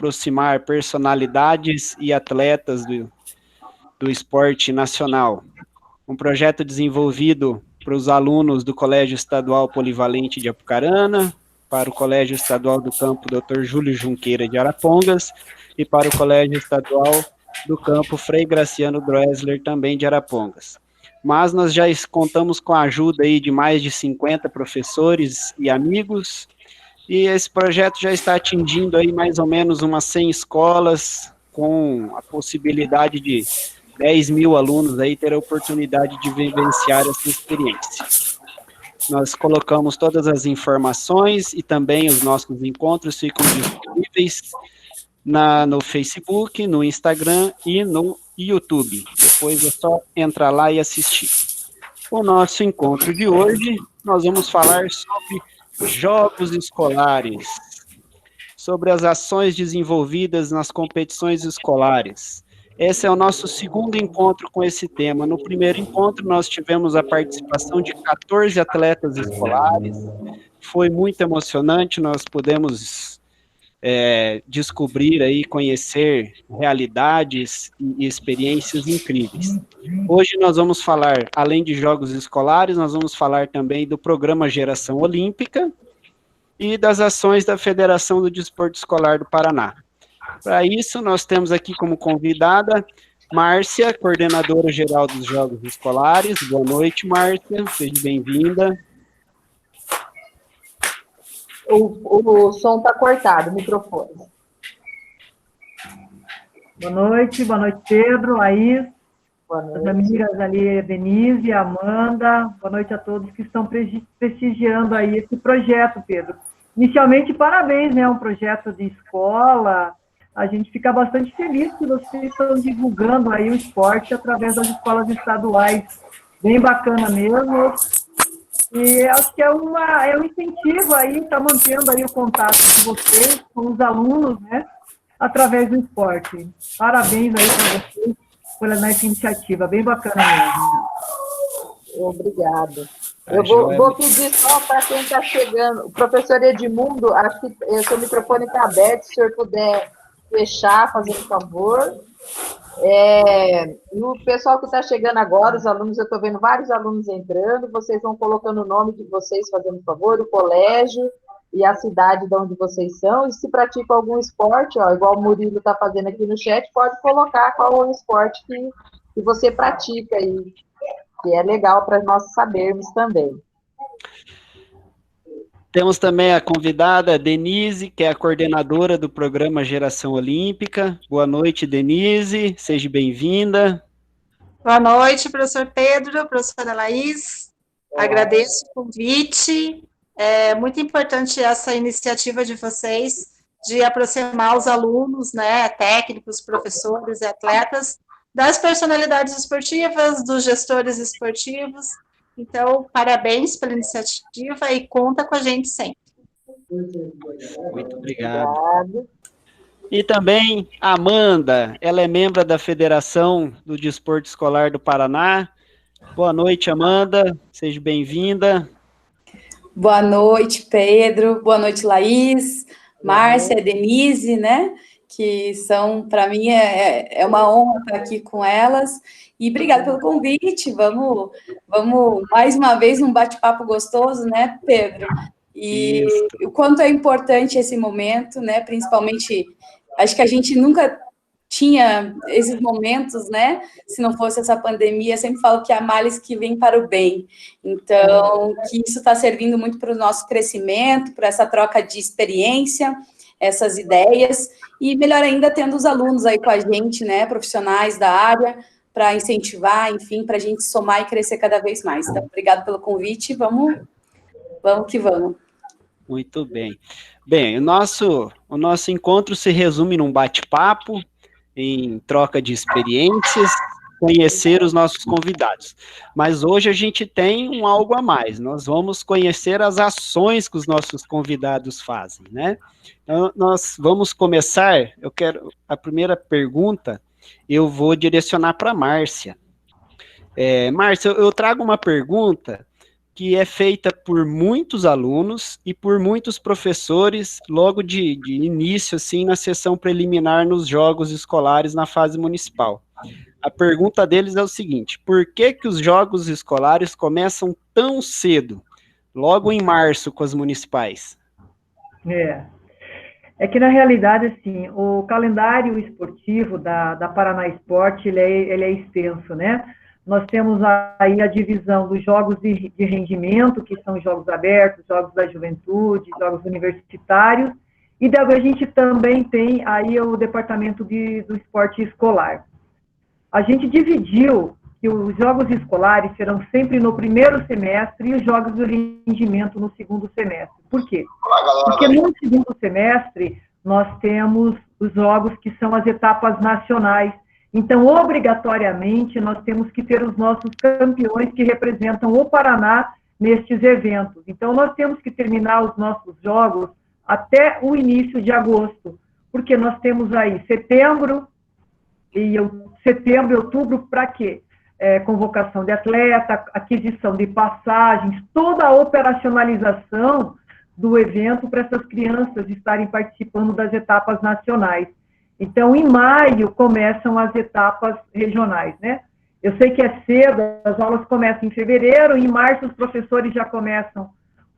aproximar personalidades e atletas do esporte nacional. Um projeto desenvolvido para os alunos do Colégio Estadual Polivalente de Apucarana, para o Colégio Estadual do Campo Dr. Júlio Junqueira de Arapongas e para o Colégio Estadual do Campo Frei Graciano Droesler, também de Arapongas. Mas nós já contamos com a ajuda aí de mais de 50 professores e amigos, e esse projeto já está atingindo aí mais ou menos umas 100 escolas, com a possibilidade de 10 mil alunos aí ter a oportunidade de vivenciar essa experiência. Nós colocamos todas as informações e também os nossos encontros ficam disponíveis no Facebook, no Instagram e no YouTube. Depois é só entrar lá e assistir. O nosso encontro de hoje, nós vamos falar sobre jogos escolares, sobre as ações desenvolvidas nas competições escolares. Esse é o nosso segundo encontro com esse tema. No primeiro encontro, nós tivemos a participação de 14 atletas escolares. Foi muito emocionante, nós pudemos descobrir aí, conhecer realidades e experiências incríveis. Hoje nós vamos falar, além de jogos escolares, nós vamos falar também do programa Geração Olímpica e das ações da Federação do Desporto Escolar do Paraná. Para isso, nós temos aqui como convidada Márcia, coordenadora geral dos Jogos Escolares. Boa noite, Márcia, seja bem-vinda. O som está cortado, o microfone. Boa noite, Pedro, Laís, as amigas ali, Denise, Amanda, boa noite a todos que estão prestigiando aí esse projeto, Pedro. Inicialmente, parabéns, né, um projeto de escola. A gente fica bastante feliz que vocês estão divulgando aí o esporte através das escolas estaduais. Bem bacana mesmo. E acho que é um incentivo aí, está mantendo aí o contato de vocês com os alunos, né, através do esporte. Parabéns aí para vocês por essa iniciativa, bem bacana mesmo. Obrigada. Eu vou pedir só para quem está chegando, o professor Edmundo, acho que o seu microfone está aberto, se o senhor puder fechar, fazendo favor. E o pessoal que está chegando agora, os alunos, eu estou vendo vários alunos entrando, vocês vão colocando o nome de vocês, fazendo favor, o colégio e a cidade de onde vocês são, e se praticam algum esporte, ó, igual o Murilo está fazendo aqui no chat, pode colocar qual é o esporte que você pratica aí, que é legal para nós sabermos também. Temos também a convidada Denise, que é a coordenadora do programa Geração Olímpica. Boa noite, Denise, seja bem-vinda. Boa noite, professor Pedro, professora Laís. Agradeço o convite. É muito importante essa iniciativa de vocês de aproximar os alunos, né, técnicos, professores e atletas das personalidades esportivas, dos gestores esportivos. Então, parabéns pela iniciativa e conta com a gente sempre. Muito obrigado. E também a Amanda, ela é membro da Federação do Desporto Escolar do Paraná. Boa noite, Amanda, seja bem-vinda. Boa noite, Pedro. Boa noite, Laís, Márcia, Denise, né? Que são, para mim, é uma honra estar aqui com elas. E obrigada pelo convite. Vamos mais uma vez num bate-papo gostoso, né, Pedro? E o quanto é importante esse momento, né? Principalmente, acho que a gente nunca tinha esses momentos, né? Se não fosse essa pandemia, eu sempre falo que há males que vêm para o bem. Então, que isso está servindo muito para o nosso crescimento, para essa troca de experiência, essas ideias, e melhor ainda, tendo os alunos aí com a gente, né? Profissionais da área, para incentivar, enfim, para a gente somar e crescer cada vez mais. Então, obrigado pelo convite, vamos que vamos. Muito bem. Bem, o nosso encontro se resume num bate-papo, em troca de experiências, conhecer os nossos convidados. Mas hoje a gente tem algo a mais, nós vamos conhecer as ações que os nossos convidados fazem, né? Então, nós vamos começar, a primeira pergunta, eu vou direcionar para a Márcia. Márcia, eu trago uma pergunta que é feita por muitos alunos e por muitos professores logo de início, assim, na sessão preliminar nos jogos escolares na fase municipal. A pergunta deles é o seguinte: por que que os jogos escolares começam tão cedo, logo em março com as municipais? É que, na realidade, assim, o calendário esportivo da Paraná Esporte, ele é extenso, né? Nós temos aí a divisão dos jogos de rendimento, que são jogos abertos, jogos da juventude, jogos universitários, e daí a gente também tem aí o departamento do esporte escolar. A gente dividiu que os jogos escolares serão sempre no primeiro semestre e os jogos de rendimento no segundo semestre. Por quê? Porque no segundo semestre nós temos os jogos que são as etapas nacionais. Então, obrigatoriamente, nós temos que ter os nossos campeões que representam o Paraná nestes eventos. Então, nós temos que terminar os nossos jogos até o início de agosto, porque nós temos aí setembro e outubro, para quê? Convocação de atleta, aquisição de passagens, toda a operacionalização do evento para essas crianças estarem participando das etapas nacionais. Então, em maio, começam as etapas regionais, né? Eu sei que é cedo, as aulas começam em fevereiro, em março os professores já começam a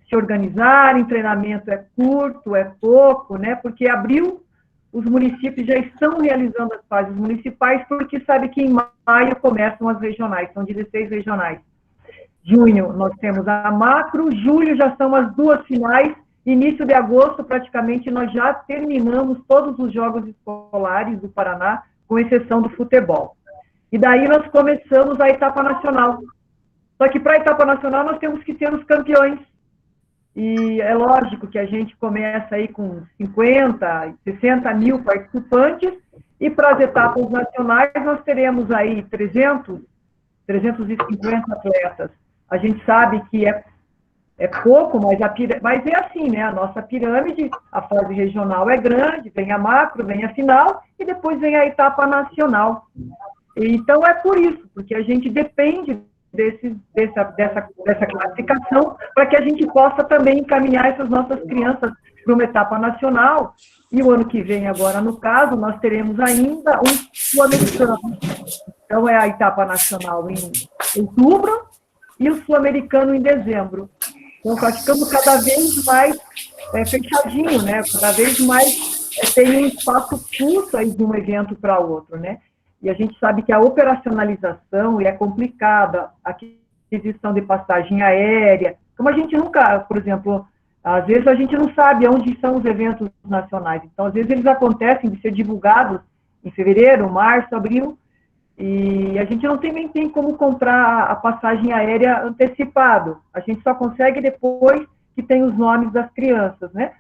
se organizarem, treinamento é curto, é pouco, né? Porque abril, os municípios já estão realizando as fases municipais, porque sabe que em maio começam as regionais, são 16 regionais. Junho, nós temos a macro, julho já são as duas finais, início de agosto, praticamente, nós já terminamos todos os jogos escolares do Paraná, com exceção do futebol. E daí nós começamos a etapa nacional. Só que para a etapa nacional nós temos que ter os campeões. E é lógico que a gente começa aí com 50, 60 mil participantes, e para as etapas nacionais nós teremos aí 350 atletas. A gente sabe que é pouco, mas é assim, né? A nossa pirâmide, a fase regional é grande, vem a macro, vem a final, e depois vem a etapa nacional. Então, é por isso, porque a gente depende dessa classificação, para que a gente possa também encaminhar essas nossas crianças para uma etapa nacional, e o ano que vem, agora, no caso, nós teremos ainda um sul-americano. Então, é a etapa nacional em outubro, e o sul-americano em dezembro. Então, nós ficamos cada vez mais fechadinho, né? Cada vez mais tem um espaço curto aí de um evento para outro, né? E a gente sabe que a operacionalização é complicada, a aquisição de passagem aérea, como a gente nunca, por exemplo, às vezes a gente não sabe onde são os eventos nacionais, então às vezes eles acontecem de ser divulgados em fevereiro, março, abril, e a gente não nem tem como comprar a passagem aérea antecipado, a gente só consegue depois que tem os nomes das crianças, né?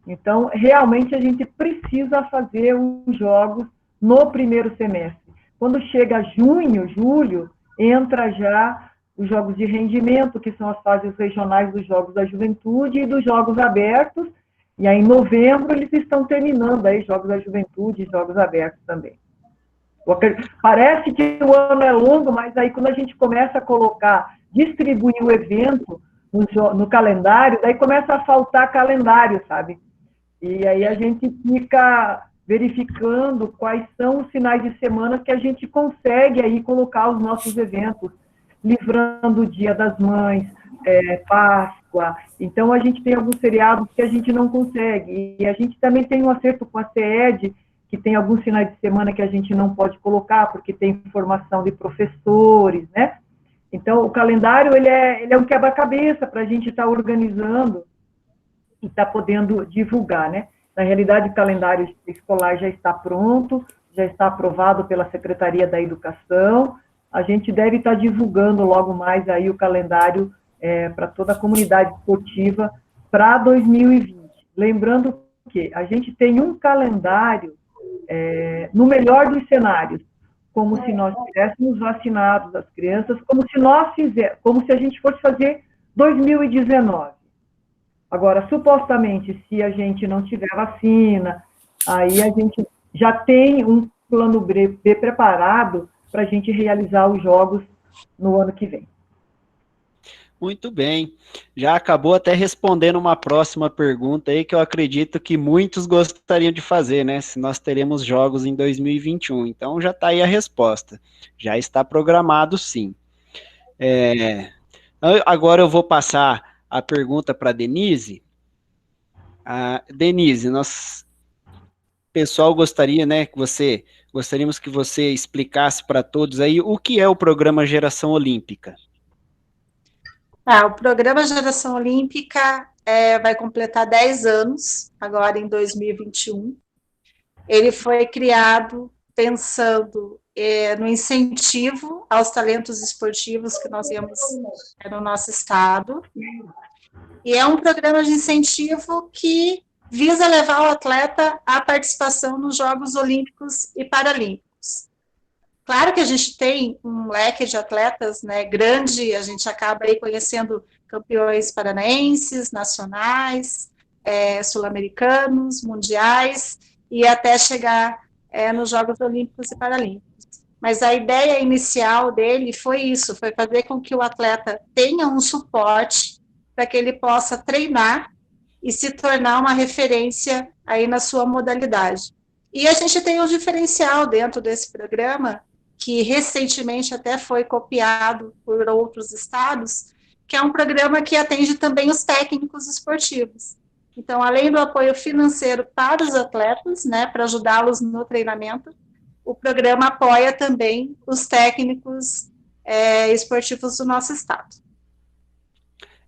Então, realmente a gente precisa fazer os jogos no primeiro semestre. Quando chega junho, julho, entra já os jogos de rendimento, que são as fases regionais dos Jogos da Juventude e dos Jogos Abertos, e aí em novembro eles estão terminando aí Jogos da Juventude e Jogos Abertos também. Parece que o ano é longo, mas aí quando a gente começa a distribuir o evento no calendário, daí começa a faltar calendário, sabe? E aí a gente fica verificando quais são os finais de semana que a gente consegue aí colocar os nossos eventos, livrando o Dia das Mães, Páscoa. Então, a gente tem alguns feriados que a gente não consegue. E a gente também tem um acerto com a CED, que tem alguns finais de semana que a gente não pode colocar, porque tem formação de professores, né? Então, o calendário, ele é um quebra-cabeça para a gente estar organizando e estar podendo divulgar, né? Na realidade, o calendário escolar já está pronto, já está aprovado pela Secretaria da Educação. A gente deve estar divulgando logo mais aí o calendário para toda a comunidade esportiva para 2020. Lembrando que a gente tem um calendário no melhor dos cenários, como se nós tivéssemos vacinado as crianças, como se a gente fosse fazer 2019. Agora, supostamente, se a gente não tiver vacina, aí a gente já tem um plano B preparado para a gente realizar os jogos no ano que vem. Muito bem. Já acabou até respondendo uma próxima pergunta aí que eu acredito que muitos gostariam de fazer, né? Se nós teremos jogos em 2021. Então já está aí a resposta. Já está programado, sim. Agora eu vou passar a pergunta para a Denise. Denise, pessoal gostaria, né, gostaríamos que você explicasse para todos aí o que é o programa Geração Olímpica. O programa Geração Olímpica vai completar 10 anos, agora em 2021. Ele foi criado pensando no incentivo aos talentos esportivos que nós temos no nosso estado. E é um programa de incentivo que visa levar o atleta à participação nos Jogos Olímpicos e Paralímpicos. Claro que a gente tem um leque de atletas, né, grande, a gente acaba aí conhecendo campeões paranaenses, nacionais, sul-americanos, mundiais, e até chegar nos Jogos Olímpicos e Paralímpicos. Mas a ideia inicial dele foi isso, foi fazer com que o atleta tenha um suporte para que ele possa treinar e se tornar uma referência aí na sua modalidade. E a gente tem um diferencial dentro desse programa, que recentemente até foi copiado por outros estados, que é um programa que atende também os técnicos esportivos. Então, além do apoio financeiro para os atletas, né, para ajudá-los no treinamento, o programa apoia também os técnicos esportivos do nosso estado.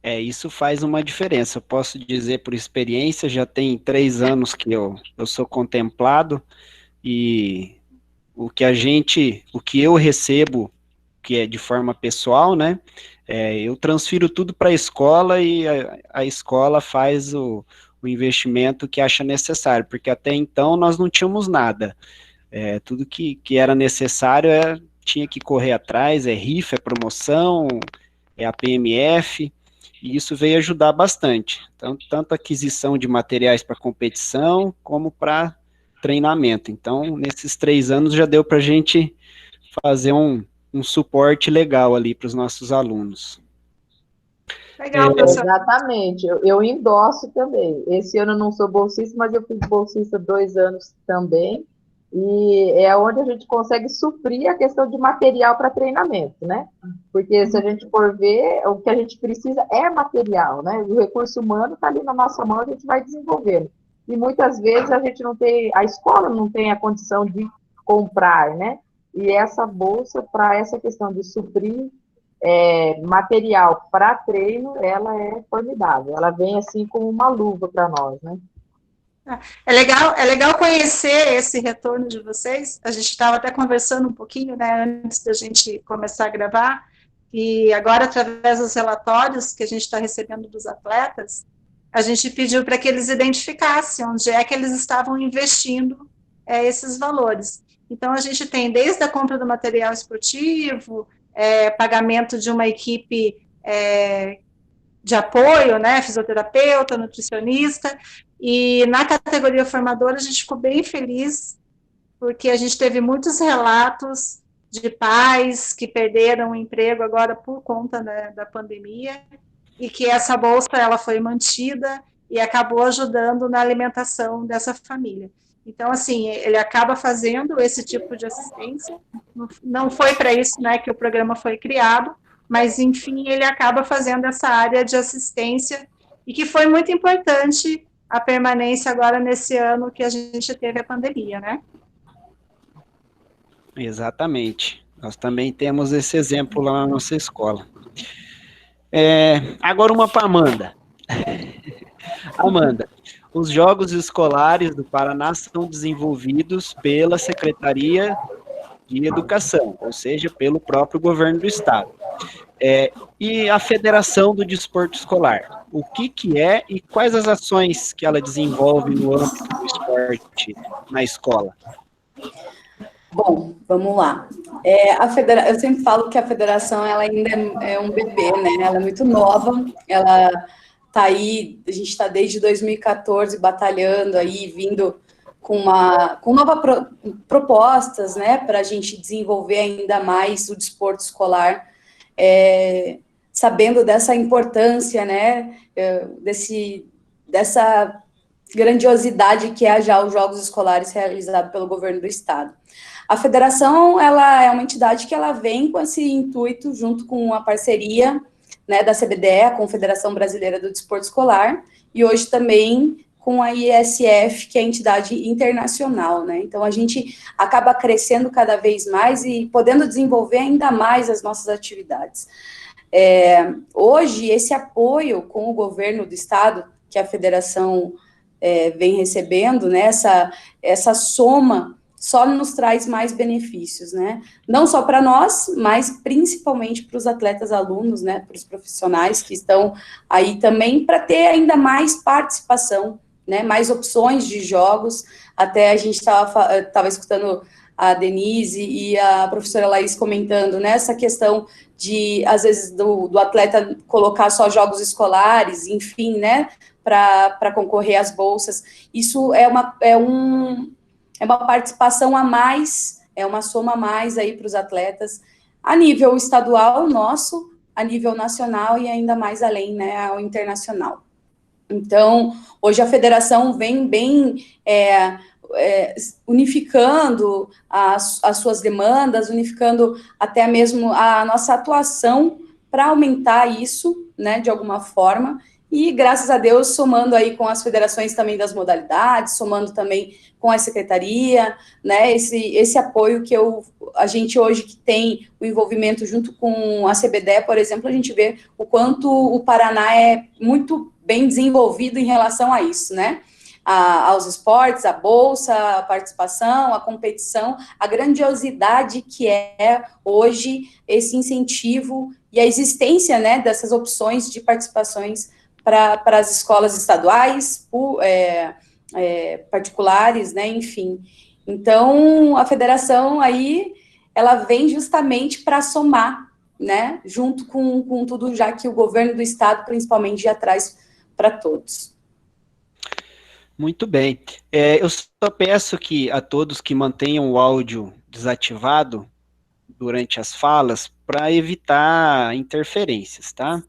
Isso faz uma diferença. Eu posso dizer por experiência, já tem 3 anos que eu sou contemplado, e o que eu recebo, que é de forma pessoal, né, eu transfiro tudo para a escola e a escola faz o investimento que acha necessário, porque até então nós não tínhamos nada. Tudo que era necessário tinha que correr atrás, rifa, promoção, a PMF, e isso veio ajudar bastante. Então, tanto a aquisição de materiais para competição, como para treinamento. Então, nesses 3 anos já deu para a gente fazer um suporte legal ali para os nossos alunos. Legal, professor. Exatamente, eu endosso também. Esse ano eu não sou bolsista, mas eu fui bolsista 2 anos também, e é onde a gente consegue suprir a questão de material para treinamento, né? Porque se a gente for ver, o que a gente precisa é material, né? O recurso humano está ali na nossa mão, a gente vai desenvolvendo. E muitas vezes a gente não tem, a escola não tem a condição de comprar, né? E essa bolsa, para essa questão de suprir material para treino, ela é formidável. Ela vem assim como uma luva para nós, né? É legal conhecer esse retorno de vocês. A gente estava até conversando um pouquinho, né, antes da gente começar a gravar, e agora, através dos relatórios que a gente está recebendo dos atletas, a gente pediu para que eles identificassem onde é que eles estavam investindo esses valores. Então, a gente tem desde a compra do material esportivo, pagamento de uma equipe de apoio, né, fisioterapeuta, nutricionista, e na categoria formadora a gente ficou bem feliz, porque a gente teve muitos relatos de pais que perderam o emprego agora por conta, né, da pandemia, e que essa bolsa ela foi mantida e acabou ajudando na alimentação dessa família. Então, assim, ele acaba fazendo esse tipo de assistência, não foi para isso, né, que o programa foi criado, mas, enfim, ele acaba fazendo essa área de assistência, e que foi muito importante a permanência agora nesse ano que a gente teve a pandemia, né? Exatamente. Nós também temos esse exemplo lá na nossa escola. Agora uma para Amanda. Amanda, os Jogos Escolares do Paraná são desenvolvidos pela Secretaria de Educação, ou seja, pelo próprio governo do estado. E a Federação do Desporto Escolar, o que é e quais as ações que ela desenvolve no âmbito do esporte na escola? Bom, vamos lá. Eu sempre falo que a federação ela ainda é um bebê, né? Ela é muito nova, ela está aí, a gente está desde 2014 batalhando aí, vindo com novas propostas, né, para a gente desenvolver ainda mais o desporto escolar. sabendo dessa importância, né, dessa grandiosidade que é já os Jogos Escolares realizados pelo governo do estado. A federação, ela é uma entidade que ela vem com esse intuito, junto com a parceria, né, da CBDE, a Confederação Brasileira do Desporto Escolar, e hoje também com a ISF, que é a entidade internacional, né? Então, a gente acaba crescendo cada vez mais e podendo desenvolver ainda mais as nossas atividades. Hoje, esse apoio com o governo do estado, que a federação vem recebendo, né, essa soma só nos traz mais benefícios, né? Não só para nós, mas principalmente para os atletas alunos, né, para os profissionais que estão aí também, para ter ainda mais participação, né, mais opções de jogos. Até a gente estava escutando a Denise e a professora Laís comentando, né, essa questão de, às vezes, do atleta colocar só jogos escolares, enfim, né, para concorrer às bolsas. Isso é uma participação a mais, é uma soma a mais aí para os atletas, a nível estadual nosso, a nível nacional e ainda mais além, né, ao internacional. Então, hoje a federação vem bem unificando as suas demandas, unificando até mesmo a nossa atuação para aumentar isso, né, de alguma forma, e graças a Deus, somando aí com as federações também das modalidades, somando também com a secretaria, né, esse apoio que a gente hoje que tem o envolvimento junto com a CBDE, por exemplo, a gente vê o quanto o Paraná é muito bem desenvolvido em relação a isso, né, aos esportes, a bolsa, a participação, a competição, a grandiosidade que é hoje esse incentivo e a existência, né, dessas opções de participações para as escolas estaduais, particulares, né, enfim. Então, a federação aí, ela vem justamente para somar, né, junto com tudo já que o governo do estado, principalmente, já traz para todos. Muito bem. Eu só peço que a todos que mantenham o áudio desativado durante as falas, para evitar interferências, tá?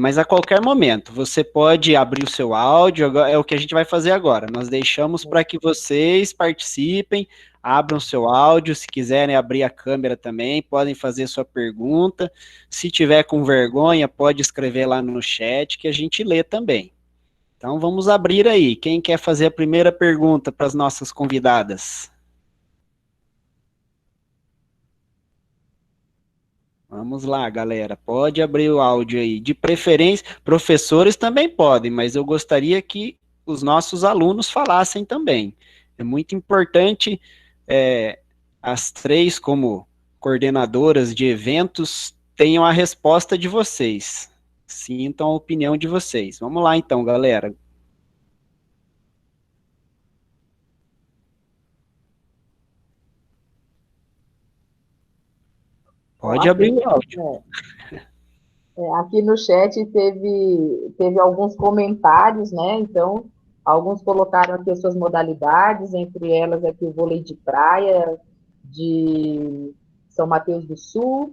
Mas a qualquer momento, você pode abrir o seu áudio, é o que a gente vai fazer agora. Nós deixamos para que vocês participem, abram o seu áudio, se quiserem abrir a câmera também, podem fazer sua pergunta. Se tiver com vergonha, pode escrever lá no chat, que a gente lê também. Então, vamos abrir aí. Quem quer fazer a primeira pergunta para as nossas convidadas? Vamos lá, galera, pode abrir o áudio aí. De preferência, professores também podem, mas eu gostaria que os nossos alunos falassem também. É muito importante, as três, como coordenadoras de eventos, tenham a resposta de vocês. Sintam a opinião de vocês. Vamos lá, então, galera. Pode abrir o áudio. Aqui no chat teve alguns comentários, né? Então, alguns colocaram aqui as suas modalidades, entre elas aqui o vôlei de praia de São Mateus do Sul,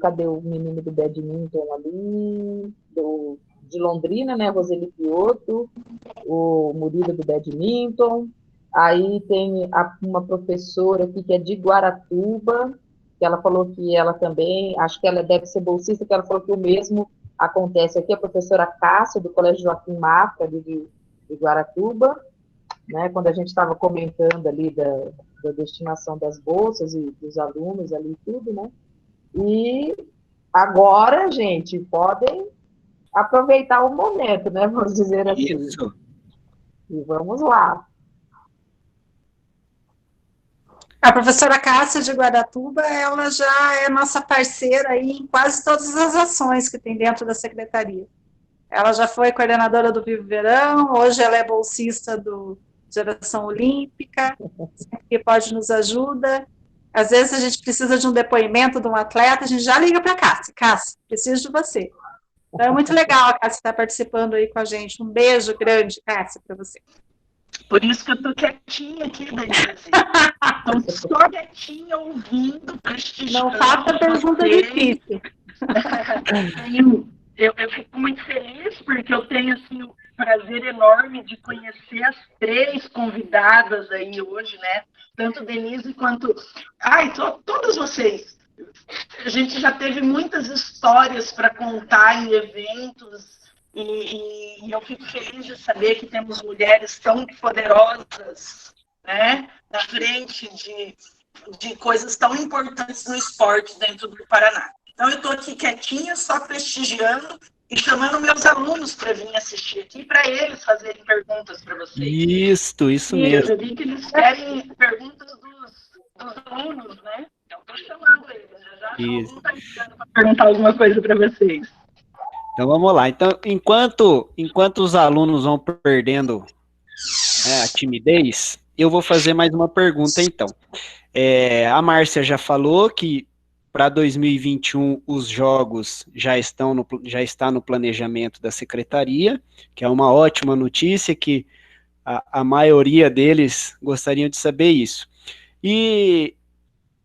cadê o menino do badminton ali, de Londrina, né? Roseli Pioto, o Murilo do badminton. Aí tem uma professora aqui que é de Guaratuba, que ela falou que ela também, acho que ela deve ser bolsista, que ela falou que o mesmo acontece aqui, a professora Cássia, do Colégio Joaquim Mafra, de Guaratuba, né, quando a gente estava comentando ali da destinação das bolsas e dos alunos ali e tudo, né, e agora, gente, podem aproveitar o momento, né, vamos dizer assim. Isso. E vamos lá. A professora Cássia de Guaratuba, ela já é nossa parceira aí em quase todas as ações que tem dentro da secretaria. Ela já foi coordenadora do Vivo Verão, hoje ela é bolsista do Geração Olímpica, sempre que pode nos ajuda. Às vezes a gente precisa de um depoimento de um atleta, a gente já liga para a Cássia. Cássia, preciso de você. Então é muito legal a Cássia estar participando aí com a gente. Um beijo grande, Cássia, para você. Por isso que eu tô quietinha aqui, Denise. Então, só quietinha, ouvindo, prestigiando. Não faça pergunta difícil. Eu fico muito feliz porque eu tenho assim, o prazer enorme de conhecer as 3 convidadas aí hoje, né? Tanto Denise quanto... todos vocês. A gente já teve muitas histórias para contar em eventos e eu fico feliz de saber que temos mulheres tão poderosas, né? Na frente de coisas tão importantes no esporte dentro do Paraná. Então, eu estou aqui quietinha, só prestigiando e chamando meus alunos para vir assistir aqui, para eles fazerem perguntas para vocês. Isso mesmo. Eu vi que eles querem perguntas dos alunos, né? Então, estou chamando eles. Já está ligando para perguntar alguma coisa para vocês. Então, vamos lá. Então, enquanto os alunos vão perdendo a timidez, eu vou fazer mais uma pergunta, então. A Márcia já falou que para 2021 os jogos já está no planejamento da secretaria, que é uma ótima notícia, que a maioria deles gostariam de saber isso. E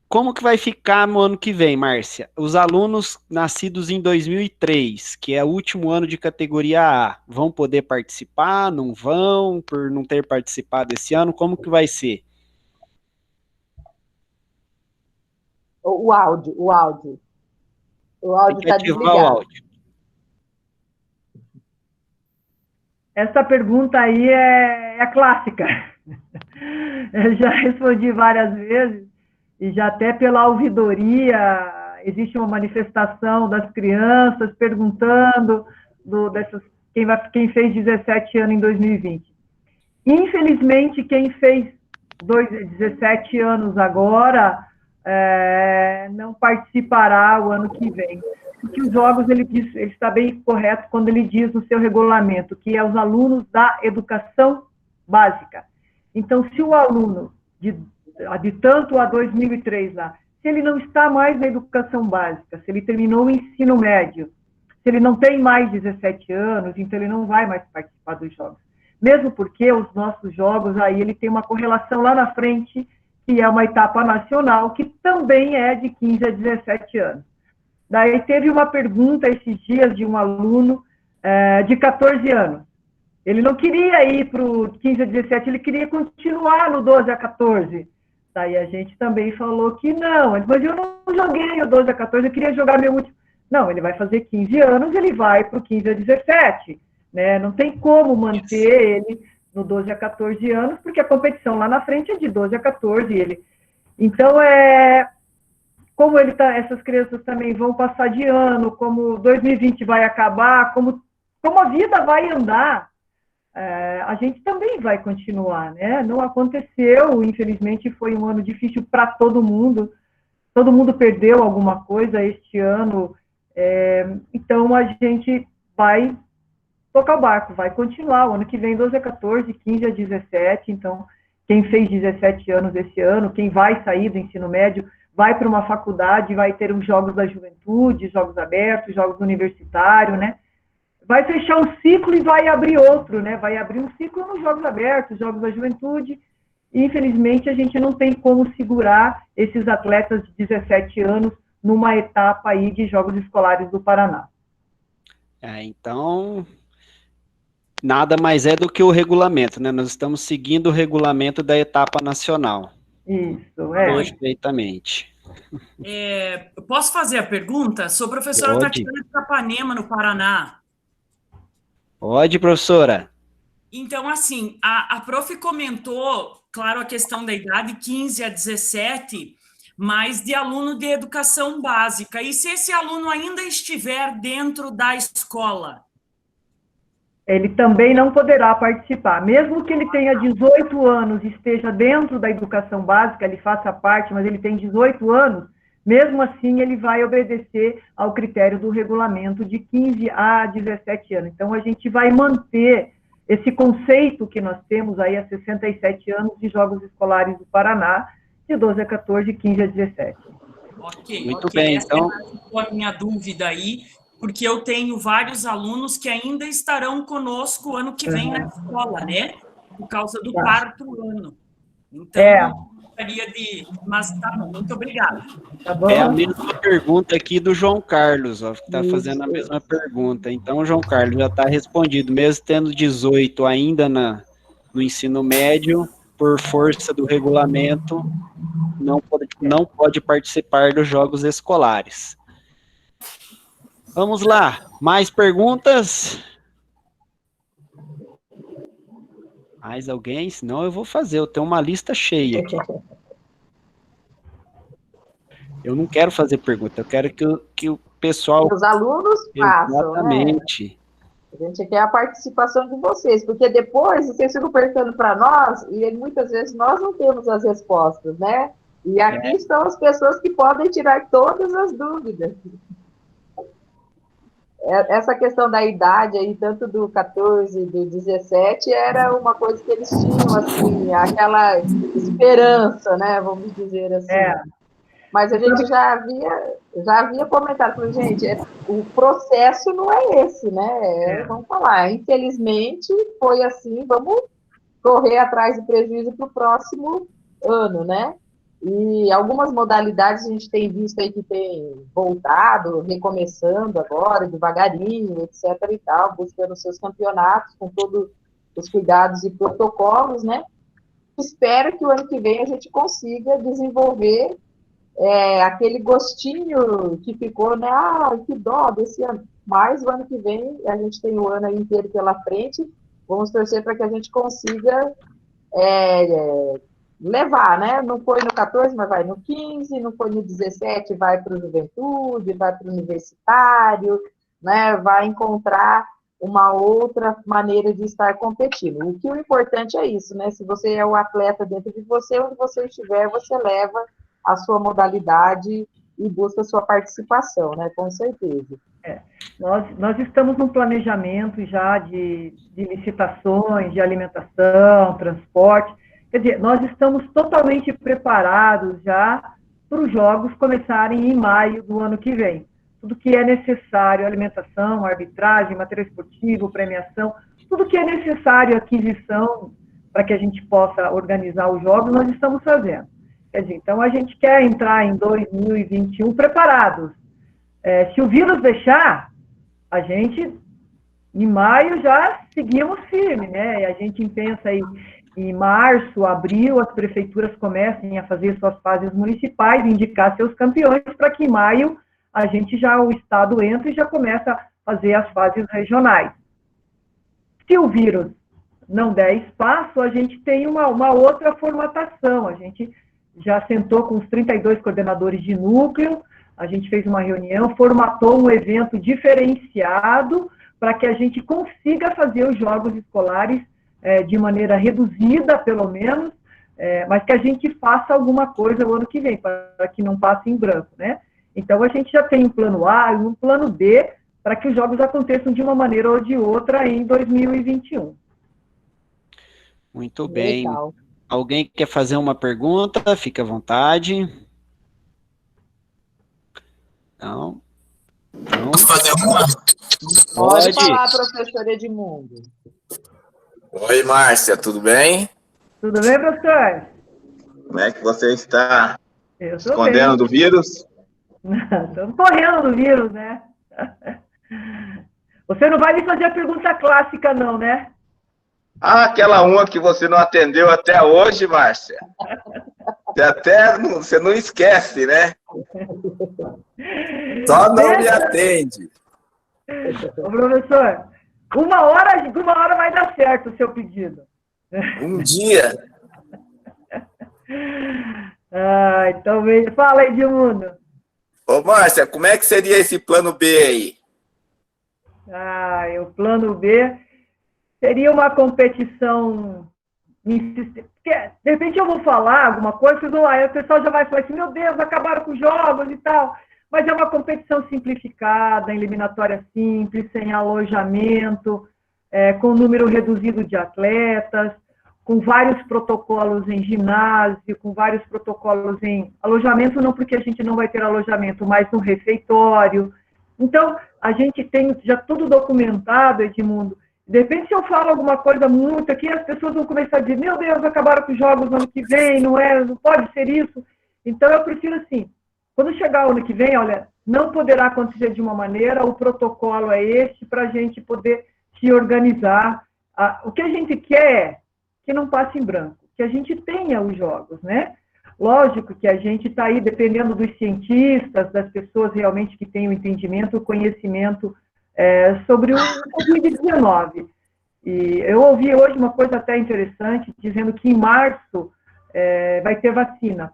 como que vai ficar no ano que vem, Márcia? Os alunos nascidos em 2003, que é o último ano de categoria A, vão poder participar, não vão, por não ter participado esse ano? Como que vai ser? O áudio está desligado. O áudio. Essa pergunta aí é clássica. Eu já respondi várias vezes, e já até pela ouvidoria, existe uma manifestação das crianças perguntando quem fez 17 anos em 2020. Infelizmente, quem fez 17 anos agora não participará o ano que vem. Porque os jogos, ele está bem correto quando ele diz no seu regulamento, que é os alunos da educação básica. Então, se o aluno de tanto a 2003 lá, se ele não está mais na educação básica, se ele terminou o ensino médio, se ele não tem mais 17 anos, então ele não vai mais participar dos jogos. Mesmo porque os nossos jogos, aí ele tem uma correlação lá na frente, que é uma etapa nacional, que também é de 15 a 17 anos. Daí teve uma pergunta esses dias de um aluno de 14 anos. Ele não queria ir para o 15 a 17, ele queria continuar no 12 a 14. Daí a gente também falou que não, mas eu não joguei o 12 a 14, eu queria jogar meu último. Não, ele vai fazer 15 anos, ele vai para o 15 a 17. Né? Não tem como manter ele no 12 a 14 anos, porque a competição lá na frente é de 12 a 14. Então, como essas crianças também vão passar de ano, como 2020 vai acabar, como a vida vai andar, a gente também vai continuar, né? Não aconteceu, infelizmente, foi um ano difícil para todo mundo perdeu alguma coisa este ano, então a gente vai tocar o barco, vai continuar, o ano que vem 12 a 14, 15 a 17, então quem fez 17 anos esse ano, quem vai sair do ensino médio, vai para uma faculdade, vai ter os Jogos da Juventude, Jogos Abertos, Jogos Universitários, né? Vai fechar um ciclo e vai abrir outro, né? Vai abrir um ciclo nos Jogos Abertos, Jogos da Juventude. E, infelizmente, a gente não tem como segurar esses atletas de 17 anos numa etapa aí de Jogos Escolares do Paraná. Então, nada mais é do que o regulamento, né? Nós estamos seguindo o regulamento da etapa nacional. Isso, Perfeitamente. Eu posso fazer a pergunta? Sou professora Tatiana de Capanema, no Paraná. Pode, professora. Então, assim, a prof comentou, claro, a questão da idade, 15 a 17, mas de aluno de educação básica. E se esse aluno ainda estiver dentro da escola? Ele também não poderá participar. Mesmo que ele tenha 18 anos e esteja dentro da educação básica, ele faça parte, mas ele tem 18 anos, mesmo assim ele vai obedecer ao critério do regulamento de 15 a 17 anos. Então, a gente vai manter esse conceito que nós temos aí há 67 anos de Jogos Escolares do Paraná, de 12 a 14, 15 a 17. Ok, muito bem, então. Essa é a minha dúvida aí, porque eu tenho vários alunos que ainda estarão conosco ano que vem na escola, né? Por causa do quarto ano. Então, gostaria de... Mas tá bom, muito obrigada. Tá bom? É a mesma pergunta aqui do João Carlos, ó, que está fazendo a mesma pergunta. Então, João Carlos, já está respondido. Mesmo tendo 18 ainda no ensino médio, por força do regulamento, não pode participar dos jogos escolares. Vamos lá, mais perguntas? Mais alguém? Senão eu vou fazer, eu tenho uma lista cheia aqui. Eu não quero fazer pergunta, eu quero que o pessoal... Os alunos façam, Exatamente. Né? A gente quer a participação de vocês, porque depois vocês ficam perguntando para nós, e muitas vezes nós não temos as respostas, né? E aqui estão as pessoas que podem tirar todas as dúvidas. Essa questão da idade aí, tanto do 14 e do 17, era uma coisa que eles tinham, assim, aquela esperança, né? Vamos dizer assim. Mas a gente já havia comentado, falei, gente, o processo não é esse, né? Vamos falar, infelizmente foi assim, vamos correr atrás do prejuízo para o próximo ano, né? E algumas modalidades a gente tem visto aí que tem voltado, recomeçando agora, devagarinho, etc. e tal, buscando seus campeonatos com todos os cuidados e protocolos, né? Espero que o ano que vem a gente consiga desenvolver aquele gostinho que ficou, né? Ah, que dó desse ano. Mas o ano que vem, a gente tem o ano aí inteiro pela frente, vamos torcer para que a gente consiga levar, né? Não foi no 14, mas vai no 15, não foi no 17, vai para o juventude, vai para o universitário, né? Vai encontrar uma outra maneira de estar competindo. O importante é isso, né? Se você é o atleta dentro de você, onde você estiver, você leva a sua modalidade e busca a sua participação, né? Com certeza. Nós estamos num planejamento já de licitações, de alimentação, transporte. Quer dizer, nós estamos totalmente preparados já para os jogos começarem em maio do ano que vem. Tudo que é necessário, alimentação, arbitragem, material esportivo, premiação, tudo que é necessário, aquisição, para que a gente possa organizar os jogos, nós estamos fazendo. Quer dizer, então, a gente quer entrar em 2021 preparados. Se o vírus deixar, a gente, em maio, já seguimos firme, né? E a gente pensa aí, em março, abril, as prefeituras comecem a fazer suas fases municipais, indicar seus campeões, para que em maio o Estado entra e já começa a fazer as fases regionais. Se o vírus não der espaço, a gente tem uma outra formatação. A gente já sentou com os 32 coordenadores de núcleo, a gente fez uma reunião, formatou um evento diferenciado para que a gente consiga fazer os jogos escolares de maneira reduzida, pelo menos, mas que a gente faça alguma coisa o ano que vem, para que não passe em branco, né? Então, a gente já tem um plano A e um plano B para que os jogos aconteçam de uma maneira ou de outra em 2021. Muito bem. Legal. Alguém quer fazer uma pergunta? Fique à vontade. Não? Posso fazer uma? Pode falar, professor Edmundo. Oi, Márcia, tudo bem? Tudo bem, professor? Como é que você está? Eu estou Escondendo bem. do vírus? Estamos correndo do vírus, né? Você não vai me fazer a pergunta clássica, não, né? Ah, aquela uma que você não atendeu até hoje, Márcia. Você não esquece, né? Só não me atende. Ô, professor, uma hora vai dar certo o seu pedido. Um dia. Então, fala aí, Edmundo. Ô, Márcia, como é que seria esse plano B aí? O plano B seria uma competição. De repente eu vou falar alguma coisa, o pessoal já vai falar assim, meu Deus, acabaram com os jogos e tal. Mas é uma competição simplificada, eliminatória simples, sem alojamento, com número reduzido de atletas, com vários protocolos em ginásio, com vários protocolos em alojamento, não porque a gente não vai ter alojamento, mas no refeitório. Então, a gente tem já tudo documentado, Edmundo, De repente, se eu falo alguma coisa muito aqui, as pessoas vão começar a dizer, meu Deus, acabaram com os jogos no ano que vem, não pode ser isso. Então, eu prefiro assim, quando chegar o ano que vem, olha, não poderá acontecer de uma maneira, o protocolo é este para a gente poder se organizar. O que a gente quer é que não passe em branco, que a gente tenha os jogos, né? Lógico que a gente está aí, dependendo dos cientistas, das pessoas realmente que têm o entendimento, o conhecimento sobre o Covid-19. E eu ouvi hoje uma coisa até interessante, dizendo que em março vai ter vacina.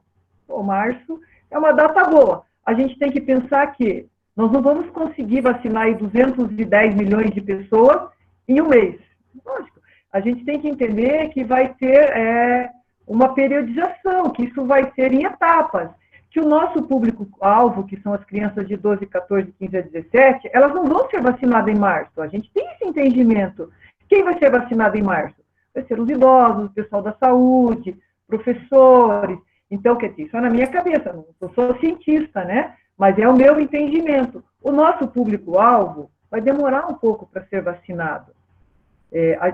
Pô, março é uma data boa. A gente tem que pensar que nós não vamos conseguir vacinar aí 210 milhões de pessoas em um mês. Lógico, a gente tem que entender que vai ter uma periodização, que isso vai ser em etapas, que o nosso público-alvo, que são as crianças de 12, 14, 15 a 17, elas não vão ser vacinadas em março. A gente tem esse entendimento. Quem vai ser vacinado em março? Vai ser os idosos, o pessoal da saúde, professores. Então, quer dizer, isso é na minha cabeça, não sou cientista, né? Mas é o meu entendimento. O nosso público-alvo vai demorar um pouco para ser vacinado.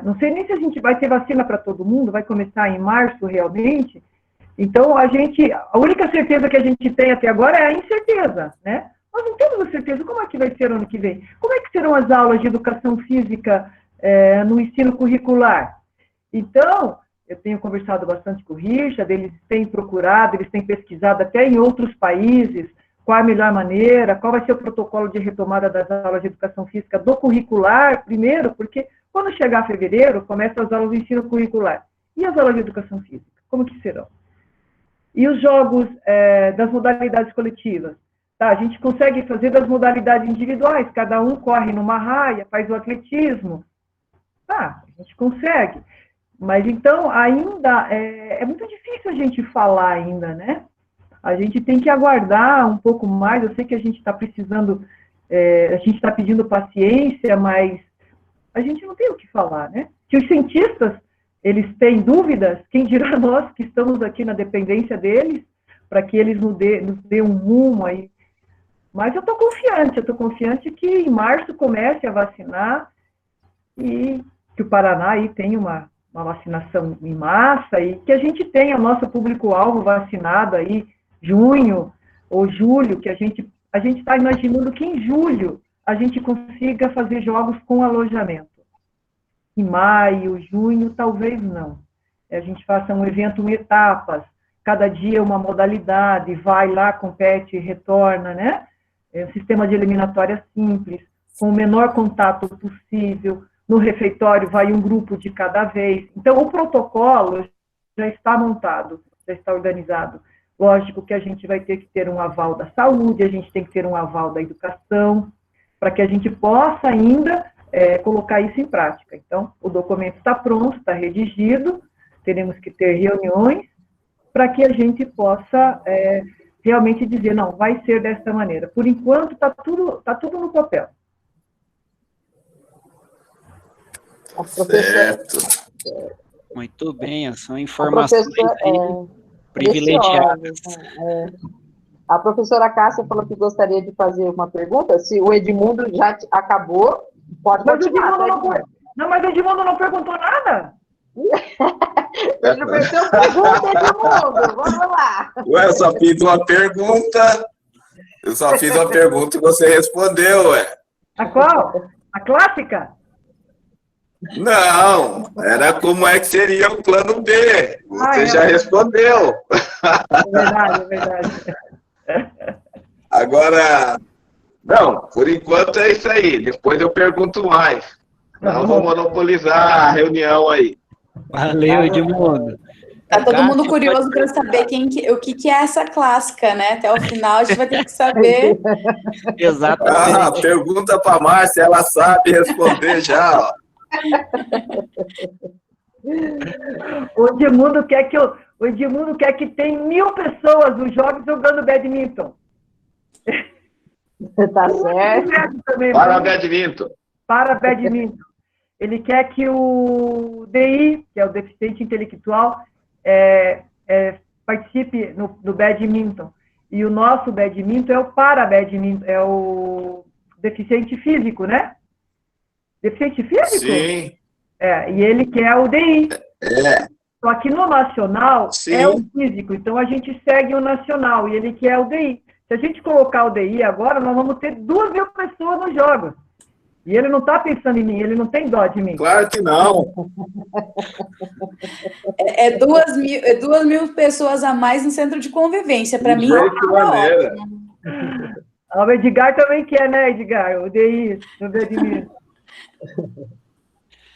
Não sei nem se a gente vai ter vacina para todo mundo, vai começar em março realmente. Então, a única certeza que a gente tem até agora é a incerteza, né? Nós não temos a certeza como é que vai ser ano que vem. Como é que serão as aulas de educação física no ensino curricular? Então, eu tenho conversado bastante com o Richard, eles têm procurado, eles têm pesquisado até em outros países qual a melhor maneira, qual vai ser o protocolo de retomada das aulas de educação física do curricular, primeiro, porque quando chegar fevereiro, começam as aulas de ensino curricular. E as aulas de educação física? Como que serão? E os jogos das modalidades coletivas? Tá, a gente consegue fazer das modalidades individuais, cada um corre numa raia, faz o atletismo. Tá, a gente consegue. Mas, então, ainda é muito difícil a gente falar ainda, né? A gente tem que aguardar um pouco mais. Eu sei que a gente está precisando, a gente está pedindo paciência, mas a gente não tem o que falar, né? Se os cientistas, eles têm dúvidas, quem dirá nós que estamos aqui na dependência deles, para que eles nos dê um rumo aí. Mas eu estou confiante que em março comece a vacinar e que o Paraná aí tenha uma vacinação em massa e que a gente tenha nosso público-alvo vacinado aí junho ou julho, que a gente está imaginando que em julho a gente consiga fazer jogos com alojamento. Em maio, junho, talvez não. A gente faça um evento em etapas, cada dia uma modalidade, vai lá, compete, retorna, né? Um sistema de eliminatória simples, com o menor contato possível. No refeitório vai um grupo de cada vez. Então, o protocolo já está montado, já está organizado. Lógico que a gente vai ter que ter um aval da saúde, a gente tem que ter um aval da educação, para que a gente possa ainda colocar isso em prática. Então, o documento está pronto, está redigido, teremos que ter reuniões para que a gente possa realmente dizer, não, vai ser dessa maneira. Por enquanto, está tudo no papel. Certo. Muito bem, são informações privilegiadas. A professora Cássia falou que gostaria de fazer uma pergunta. Se o Edmundo já acabou, pode continuar. Mas o Edmundo não perguntou nada. Ele perdeu pergunta, Edmundo. Vamos lá. Ué, eu só fiz uma pergunta. Eu só fiz uma pergunta e você respondeu, ué. A qual? A clássica? Não, era como é que seria o plano B. Você já respondeu. É verdade. Agora, não, por enquanto é isso aí. Depois eu pergunto mais. Não vou monopolizar a reunião aí. Valeu, Edmundo. Tá todo mundo curioso para saber o que é essa clássica, né? Até o final a gente vai ter que saber. Exatamente. Pergunta para a Márcia, ela sabe responder já, ó. O Edmundo quer que tem 1000 pessoas nos jogos jogando badminton. Tá certo. Para badminton. Para badminton. Ele quer que o DI, que é o deficiente intelectual, participe no badminton. E o nosso badminton é o para-badminton, é o deficiente físico, né? Deficiente físico? Sim. E ele quer o DI. É. Só que no nacional Sim. é o físico, então a gente segue o nacional e ele quer o DI. Se a gente colocar o DI agora, nós vamos ter 2.000 pessoas nos jogos. E ele não está pensando em mim, ele não tem dó de mim. Claro que não. É 2.000 pessoas a mais no centro de convivência. Para mim, De maneira. O Edgar também quer, né, Edgar? O DI, no Vladimir.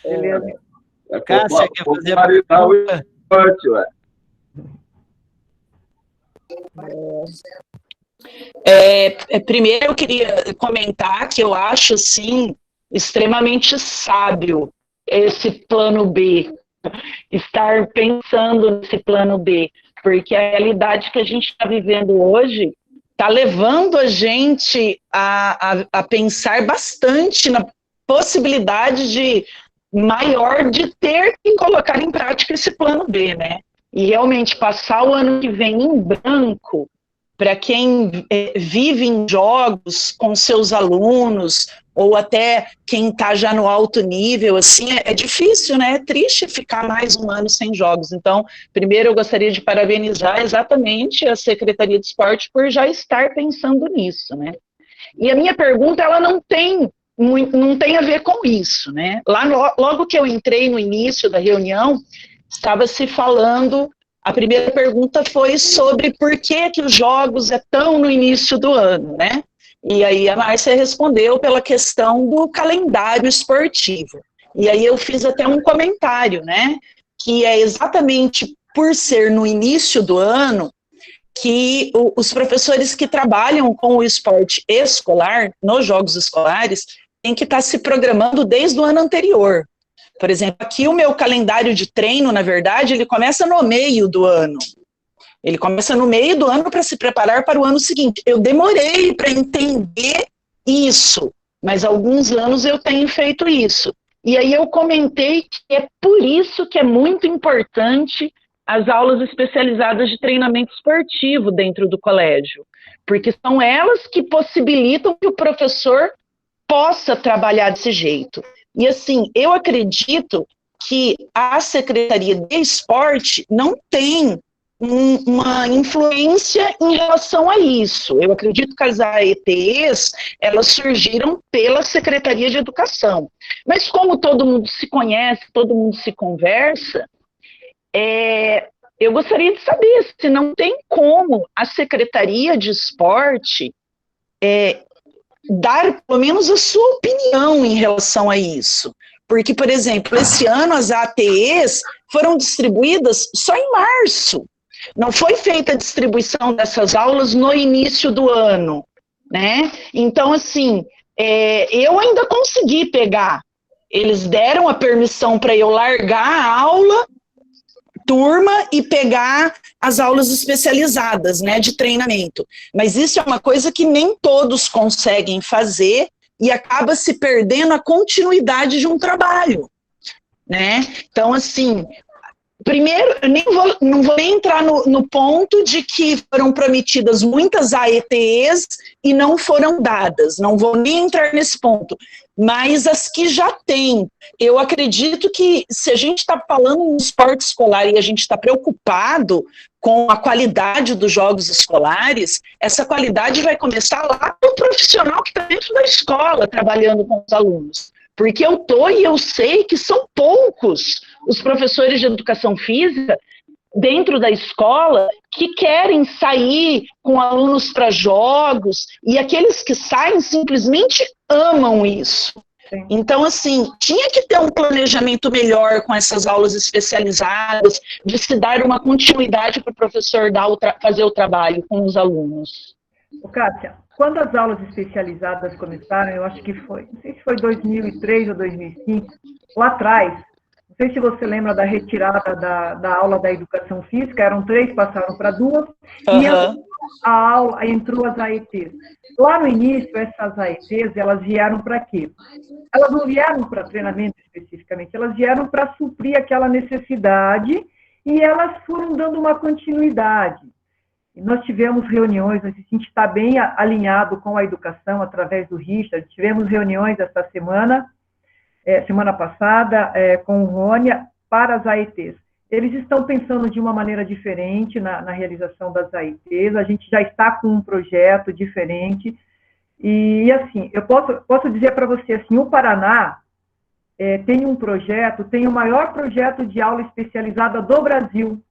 Beleza. Cássia, quer fazer a pergunta? Primeiro, eu queria comentar que eu acho, sim, extremamente sábio esse plano B, estar pensando nesse plano B, porque a realidade que a gente está vivendo hoje está levando a gente a pensar bastante na possibilidade maior de ter que colocar em prática esse plano B, né? E realmente passar o ano que vem em branco, para quem vive em jogos com seus alunos, ou até quem está já no alto nível, assim, é difícil, né? É triste ficar mais um ano sem jogos. Então, primeiro eu gostaria de parabenizar exatamente a Secretaria de Esporte por já estar pensando nisso, né? E a minha pergunta, ela não tem a ver com isso, né? Logo que eu entrei no início da reunião, estava se falando. A primeira pergunta foi sobre por que os jogos estão no início do ano, né? E aí a Márcia respondeu pela questão do calendário esportivo. E aí eu fiz até um comentário, né? Que é exatamente por ser no início do ano que os professores que trabalham com o esporte escolar, nos jogos escolares, têm que estar se programando desde o ano anterior. Por exemplo, aqui o meu calendário de treino, na verdade, ele começa no meio do ano. Ele começa no meio do ano para se preparar para o ano seguinte. Eu demorei para entender isso, mas há alguns anos eu tenho feito isso. E aí eu comentei que é por isso que é muito importante as aulas especializadas de treinamento esportivo dentro do colégio, porque são elas que possibilitam que o professor possa trabalhar desse jeito. E assim, eu acredito que a Secretaria de Esporte não tem uma influência em relação a isso. Eu acredito que as AETs, elas surgiram pela Secretaria de Educação. Mas como todo mundo se conhece, todo mundo se conversa, eu gostaria de saber se não tem como a Secretaria de Esporte dar pelo menos a sua opinião em relação a isso. Porque, por exemplo, esse ano as ATEs foram distribuídas só em março. Não foi feita a distribuição dessas aulas no início do ano, né? Então, assim, eu ainda consegui pegar. Eles deram a permissão para eu largar a aula, turma, e pegar as aulas especializadas, né, de treinamento. Mas isso é uma coisa que nem todos conseguem fazer e acaba se perdendo a continuidade de um trabalho, né? Então, assim, primeiro, eu não vou nem entrar no ponto de que foram prometidas muitas AETs e não foram dadas, não vou nem entrar nesse ponto, mas as que já têm, eu acredito que se a gente está falando no esporte escolar e a gente está preocupado com a qualidade dos jogos escolares, essa qualidade vai começar lá no profissional que está dentro da escola, trabalhando com os alunos. Porque eu sei que são poucos os professores de educação física dentro da escola que querem sair com alunos para jogos, e aqueles que saem simplesmente amam isso. Sim. Então, assim, tinha que ter um planejamento melhor com essas aulas especializadas, de se dar uma continuidade para o professor fazer o trabalho com os alunos. Cássia, quando as aulas especializadas começaram, eu acho que foi, não sei se foi 2003 ou 2005, lá atrás, não sei se você lembra da retirada da aula da educação física, eram 3, passaram para 2, e a aula entrou as AETs. Lá no início, essas AETs, elas vieram para quê? Elas não vieram para treinamento especificamente, elas vieram para suprir aquela necessidade e elas foram dando uma continuidade. E nós tivemos reuniões, a gente está bem alinhado com a educação através do Richard, tivemos reuniões essa semana semana passada, com o Rônia, para as AETs. Eles estão pensando de uma maneira diferente na realização das AETs, a gente já está com um projeto diferente, e assim, eu posso dizer para você, assim, o Paraná tem um projeto, tem o maior projeto de aula especializada do Brasil.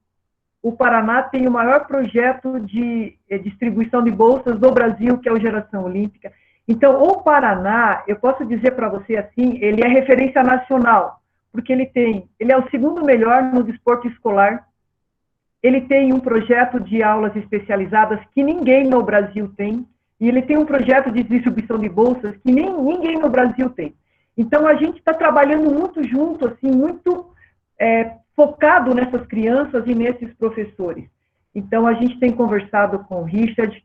O Paraná tem o maior projeto de distribuição de bolsas do Brasil, que é o Geração Olímpica. Então, o Paraná, eu posso dizer para você assim, ele é referência nacional, porque ele é o segundo melhor no desporto escolar, ele tem um projeto de aulas especializadas que ninguém no Brasil tem, e ele tem um projeto de distribuição de bolsas que ninguém no Brasil tem. Então, a gente está trabalhando muito junto, assim, muito focado nessas crianças e nesses professores. Então, a gente tem conversado com o Richard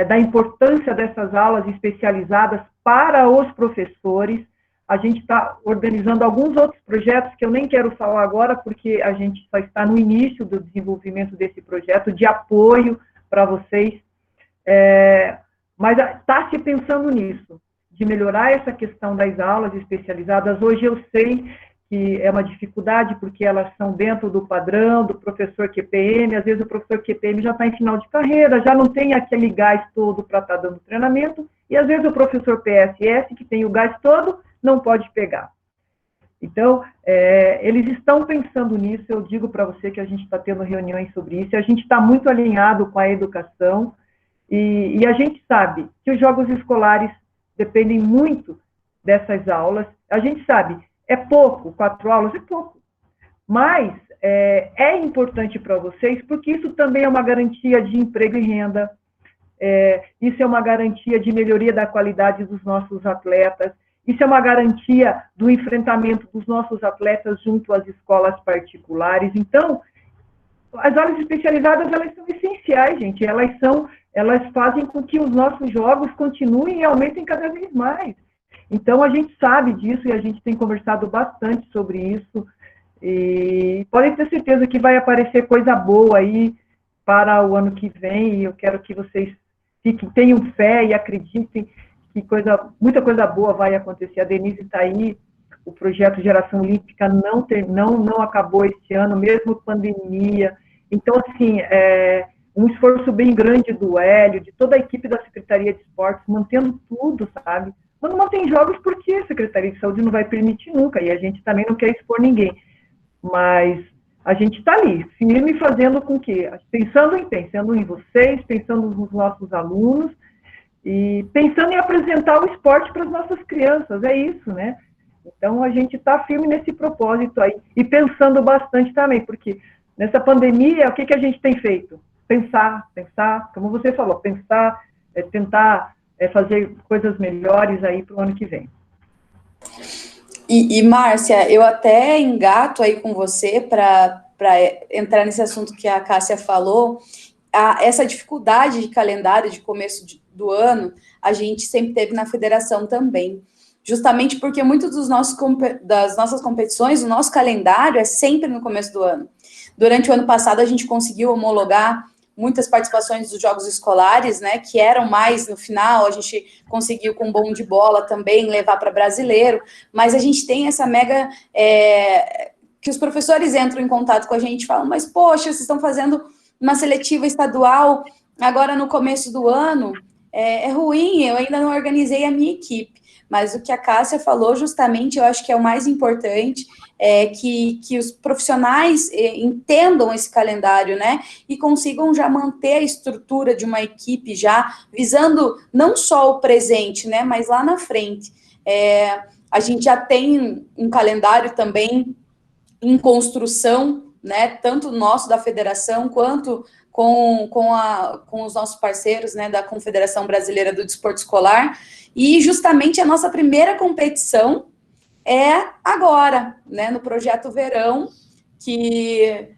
da importância dessas aulas especializadas para os professores. A gente está organizando alguns outros projetos que eu nem quero falar agora, porque a gente só está no início do desenvolvimento desse projeto, de apoio para vocês. Mas está se pensando nisso, de melhorar essa questão das aulas especializadas. Hoje eu sei que é uma dificuldade, porque elas são dentro do padrão do professor QPM, às vezes o professor QPM já está em final de carreira, já não tem aquele gás todo para estar dando treinamento, e às vezes o professor PSS, que tem o gás todo, não pode pegar. Então, eles estão pensando nisso, eu digo para você que a gente está tendo reuniões sobre isso, e a gente está muito alinhado com a educação, e a gente sabe que os jogos escolares dependem muito dessas aulas, a gente sabe, é pouco, 4 aulas é pouco, mas é importante para vocês, porque isso também é uma garantia de emprego e renda, isso é uma garantia de melhoria da qualidade dos nossos atletas, isso é uma garantia do enfrentamento dos nossos atletas junto às escolas particulares. Então, as aulas especializadas, elas são essenciais, gente, elas fazem com que os nossos jogos continuem e aumentem cada vez mais. Então, a gente sabe disso e a gente tem conversado bastante sobre isso, e podem ter certeza que vai aparecer coisa boa aí para o ano que vem, e eu quero que vocês tenham fé e acreditem que muita coisa boa vai acontecer. A Denise está aí, o projeto Geração Olímpica não acabou este ano, mesmo pandemia. Então, assim, um esforço bem grande do Hélio, de toda a equipe da Secretaria de Esportes, mantendo tudo, sabe? Mas não mantém jogos porque a Secretaria de Saúde não vai permitir nunca, e a gente também não quer expor ninguém. Mas a gente está ali, firme, fazendo com que, pensando em vocês, pensando nos nossos alunos, e pensando em apresentar o esporte para as nossas crianças, é isso, né? Então, a gente está firme nesse propósito aí, e pensando bastante também, porque nessa pandemia, o que a gente tem feito? Pensar, como você falou, pensar, tentar fazer coisas melhores aí para o ano que vem. E Márcia, eu até engato aí com você para entrar nesse assunto que a Cássia falou, essa dificuldade de calendário de começo do ano, a gente sempre teve na federação também, justamente porque muitas das nossas competições, o nosso calendário é sempre no começo do ano. Durante o ano passado, a gente conseguiu homologar muitas participações dos jogos escolares, né, que eram mais no final, a gente conseguiu com bom de bola também levar para brasileiro, mas a gente tem essa mega, que os professores entram em contato com a gente e falam, mas poxa, vocês estão fazendo uma seletiva estadual agora no começo do ano, é ruim, eu ainda não organizei a minha equipe. Mas o que a Cássia falou, justamente, eu acho que é o mais importante, que os profissionais entendam esse calendário, né, e consigam já manter a estrutura de uma equipe já, visando não só o presente, né, mas lá na frente. A gente já tem um calendário também em construção, né, tanto nosso da federação, quanto com os nossos parceiros, né, da Confederação Brasileira do Desporto Escolar, e justamente a nossa primeira competição é agora, né, no Projeto Verão, que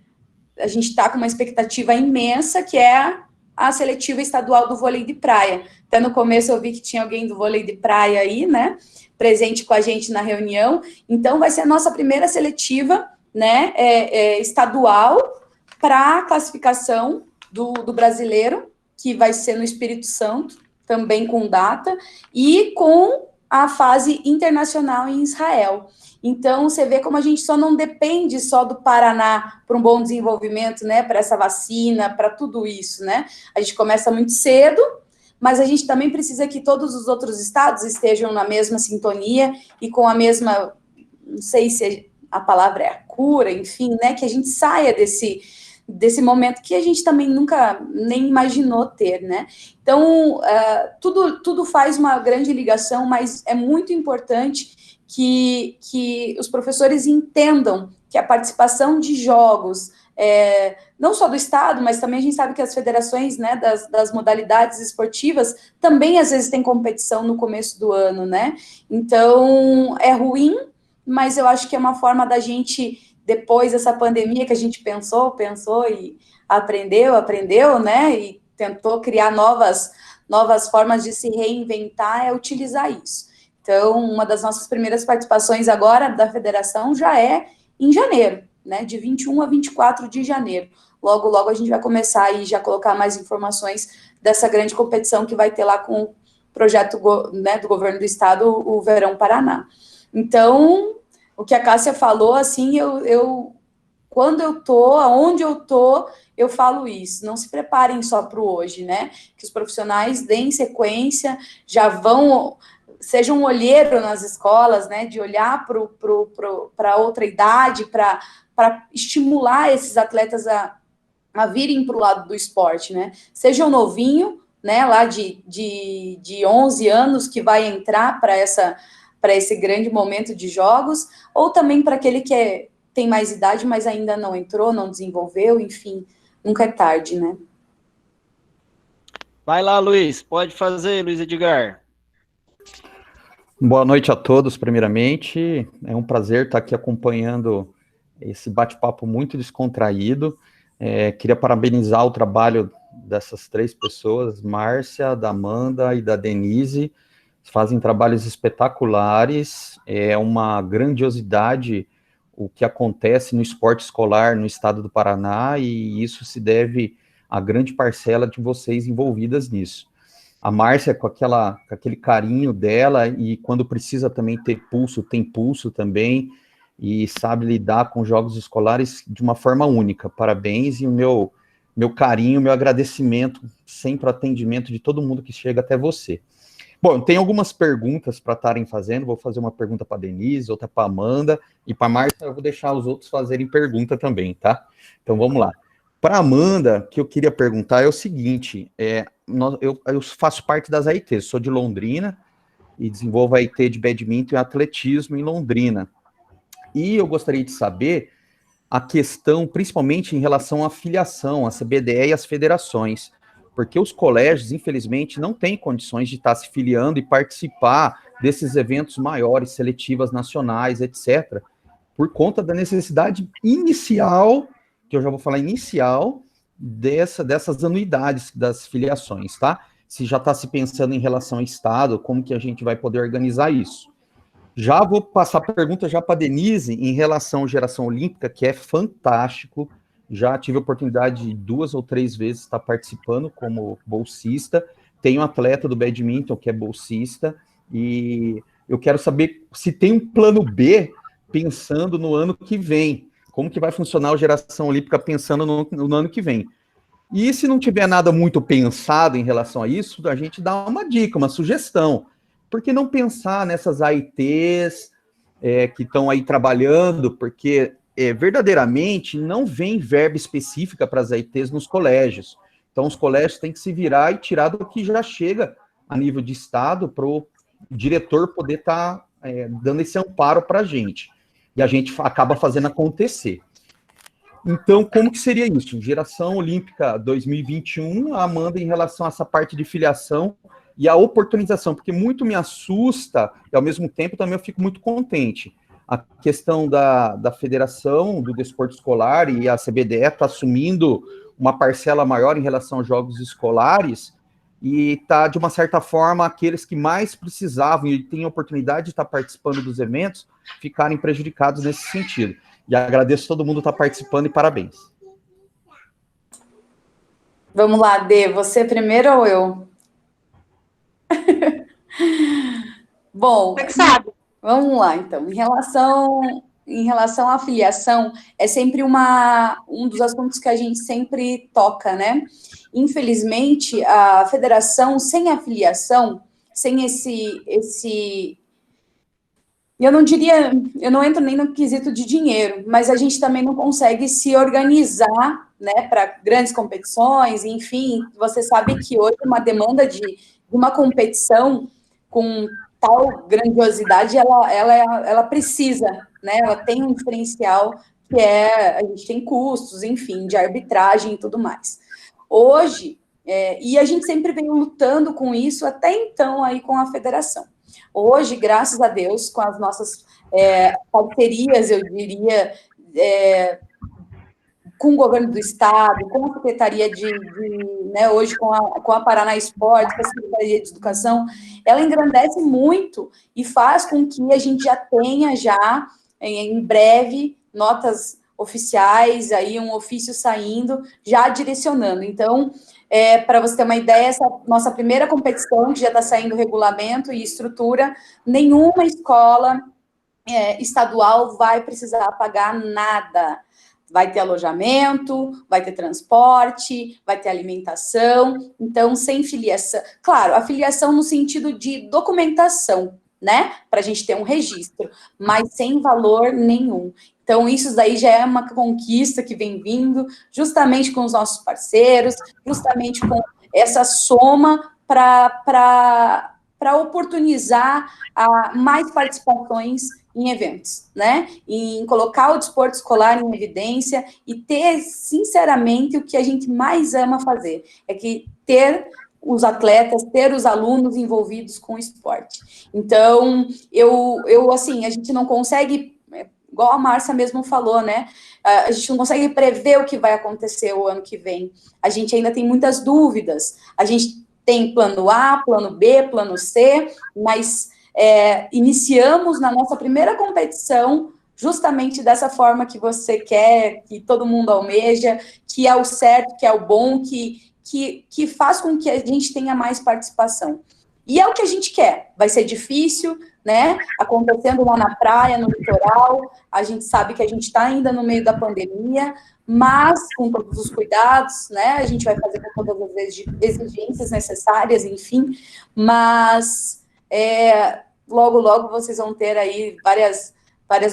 a gente está com uma expectativa imensa, que é a seletiva estadual do vôlei de praia. Até no começo eu vi que tinha alguém do vôlei de praia aí, né, presente com a gente na reunião, então vai ser a nossa primeira seletiva, né, estadual, para a classificação do brasileiro, que vai ser no Espírito Santo, também com data, e com a fase internacional em Israel. Então, você vê como a gente só não depende só do Paraná para um bom desenvolvimento, né, para essa vacina, para tudo isso, né? A gente começa muito cedo, mas a gente também precisa que todos os outros estados estejam na mesma sintonia e com a mesma, não sei se a palavra é a cura, enfim, né, que a gente saia desse momento que a gente também nunca nem imaginou ter, né? Então, tudo faz uma grande ligação, mas é muito importante que os professores entendam que a participação de jogos, não só do Estado, mas também a gente sabe que as federações, né, das modalidades esportivas também às vezes tem competição no começo do ano, né? Então, é ruim, mas eu acho que é uma forma da gente, depois dessa pandemia que a gente pensou e aprendeu, né? E tentou criar novas formas de se reinventar, é utilizar isso. Então, uma das nossas primeiras participações agora da federação já é em janeiro, né? De 21 a 24 de janeiro. Logo, logo a gente vai começar aí já colocar mais informações dessa grande competição que vai ter lá com o projeto, né, do governo do estado, o Verão Paraná. Então, o que a Cássia falou, assim, quando eu tô, aonde eu tô, eu falo isso. Não se preparem só para o hoje, né? Que os profissionais deem sequência, já vão, sejam um olheiro nas escolas, né? De olhar para outra idade, para estimular esses atletas a virem para o lado do esporte, né? Seja um novinho, né? Lá de 11 anos que vai entrar para esse grande momento de jogos, ou também para aquele que tem mais idade, mas ainda não entrou, não desenvolveu, enfim, nunca é tarde, né? Vai lá, Luiz, pode fazer, Luiz Edgar. Boa noite a todos, primeiramente. É um prazer estar aqui acompanhando esse bate-papo muito descontraído. Queria parabenizar o trabalho dessas três pessoas, Márcia, da Amanda e da Denise. Fazem trabalhos espetaculares, é uma grandiosidade o que acontece no esporte escolar no estado do Paraná, e isso se deve à grande parcela de vocês envolvidas nisso. A Márcia, com aquele carinho dela, e quando precisa também ter pulso, tem pulso também, e sabe lidar com jogos escolares de uma forma única. Parabéns, e o meu carinho, meu agradecimento, sempre o atendimento de todo mundo que chega até você. Bom, tem algumas perguntas para estarem fazendo, vou fazer uma pergunta para a Denise, outra para a Amanda, e para a Márcia eu vou deixar os outros fazerem pergunta também, tá? Então vamos lá. Para a Amanda, o que eu queria perguntar é o seguinte, eu faço parte das AITs, sou de Londrina, e desenvolvo a AIT de badminton e atletismo em Londrina. E eu gostaria de saber a questão, principalmente em relação à filiação, à CBDE e às federações, porque os colégios, infelizmente, não têm condições de estar se filiando e participar desses eventos maiores, seletivas nacionais, etc., por conta da necessidade inicial, que eu já vou falar inicial, dessas anuidades das filiações, tá? Se já está se pensando em relação ao Estado, como que a gente vai poder organizar isso. Já vou passar a pergunta já para a Denise em relação à geração olímpica, que é fantástico. Já tive a oportunidade de 2 ou 3 vezes estar participando como bolsista. Tenho um atleta do badminton que é bolsista, e eu quero saber se tem um plano B pensando no ano que vem. Como que vai funcionar a geração olímpica pensando no ano que vem. E se não tiver nada muito pensado em relação a isso, a gente dá uma dica, uma sugestão. Por que não pensar nessas AITs que estão aí trabalhando? Porque verdadeiramente não vem verba específica para as AITs nos colégios. Então, os colégios têm que se virar e tirar do que já chega a nível de Estado para o diretor poder estar dando esse amparo para a gente. E a gente acaba fazendo acontecer. Então, como que seria isso? Geração Olímpica 2021, a Amanda, em relação a essa parte de filiação e a oportunização, porque muito me assusta e, ao mesmo tempo, também eu fico muito contente. A questão da federação, do desporto escolar, e a CBDE está assumindo uma parcela maior em relação aos jogos escolares, e está, de uma certa forma, aqueles que mais precisavam e têm a oportunidade de estar participando dos eventos, ficarem prejudicados nesse sentido. E agradeço todo mundo estar participando, e parabéns. Vamos lá, Dê, você primeiro ou eu? Bom, Você que sabe. Vamos lá, então. Em relação à filiação, é sempre um dos assuntos que a gente sempre toca, né? Infelizmente, a federação, sem a filiação, sem eu não diria, eu não entro nem no quesito de dinheiro, mas a gente também não consegue se organizar, né, para grandes competições, enfim, você sabe que hoje uma demanda de uma competição com tal grandiosidade, ela precisa, né, ela tem um diferencial que a gente tem custos, enfim, de arbitragem e tudo mais. Hoje, e a gente sempre vem lutando com isso, até então aí com a federação. Hoje, graças a Deus, com as nossas parcerias, eu diria, com o governo do estado, com a secretaria né, hoje com a Paraná Esporte, com a Secretaria de Educação, ela engrandece muito e faz com que a gente já tenha em breve, notas oficiais, aí um ofício saindo, já direcionando. Então, para você ter uma ideia, essa nossa primeira competição, que já está saindo regulamento e estrutura, nenhuma escola estadual vai precisar pagar nada. Vai ter alojamento, vai ter transporte, vai ter alimentação, então, sem filiação. Claro, a filiação no sentido de documentação, né? Para a gente ter um registro, mas sem valor nenhum. Então, isso daí já é uma conquista que vem vindo justamente com os nossos parceiros, justamente com essa soma para oportunizar mais participações em eventos, né? Em colocar o desporto escolar em evidência e ter, sinceramente, o que a gente mais ama fazer, é que ter os atletas, ter os alunos envolvidos com o esporte. Então, assim, a gente não consegue, igual a Márcia mesmo falou, né? A gente não consegue prever o que vai acontecer o ano que vem. A gente ainda tem muitas dúvidas. A gente tem plano A, plano B, plano C, mas iniciamos na nossa primeira competição justamente dessa forma que você quer, que todo mundo almeja, que é o certo, que é o bom, que faz com que a gente tenha mais participação. E é o que a gente quer. Vai ser difícil, né? Acontecendo lá na praia, no litoral, a gente sabe que a gente está ainda no meio da pandemia, mas com todos os cuidados, né? A gente vai fazer com todas as exigências necessárias, enfim, mas logo, logo vocês vão ter aí várias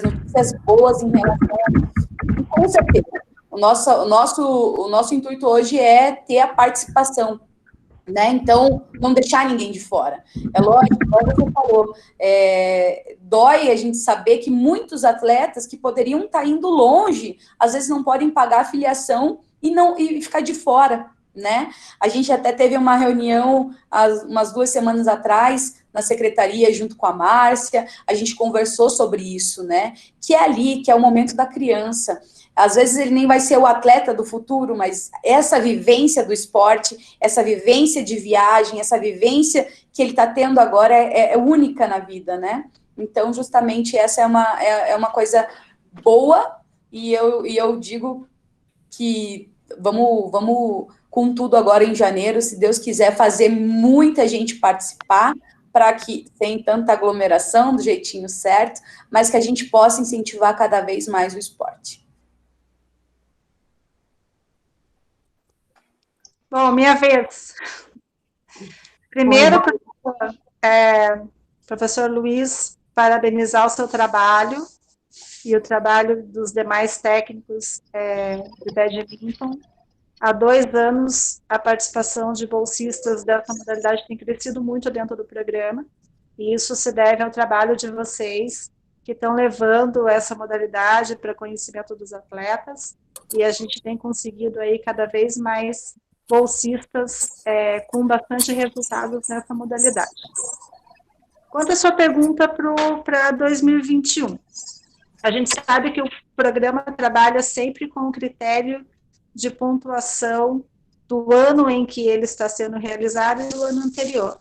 notícias boas em relação a isso. Com certeza. O nosso intuito hoje é ter a participação, né? Então, não deixar ninguém de fora. É lógico, como você falou, dói a gente saber que muitos atletas que poderiam estar indo longe, às vezes não podem pagar a filiação e ficar de fora, né? A gente até teve uma reunião umas 2 semanas atrás na secretaria junto com a Márcia, a gente conversou sobre isso, né? Que é ali, que é o momento da criança. Às vezes ele nem vai ser o atleta do futuro, mas essa vivência do esporte, essa vivência de viagem, essa vivência que ele está tendo agora é única na vida, né? Então, justamente, essa é uma coisa boa, e eu digo que vamos com tudo agora em janeiro, se Deus quiser, fazer muita gente participar, para que, sem tanta aglomeração, do jeitinho certo, mas que a gente possa incentivar cada vez mais o esporte. Bom, minha vez. Primeiro, professor Luiz, parabenizar o seu trabalho e o trabalho dos demais técnicos de badminton. Há 2 anos, a participação de bolsistas dessa modalidade tem crescido muito dentro do programa, e isso se deve ao trabalho de vocês, que estão levando essa modalidade para conhecimento dos atletas, e a gente tem conseguido aí cada vez mais bolsistas com bastante resultados nessa modalidade. Quanto à sua pergunta para 2021, a gente sabe que o programa trabalha sempre com o critério de pontuação do ano em que ele está sendo realizado e do ano anterior.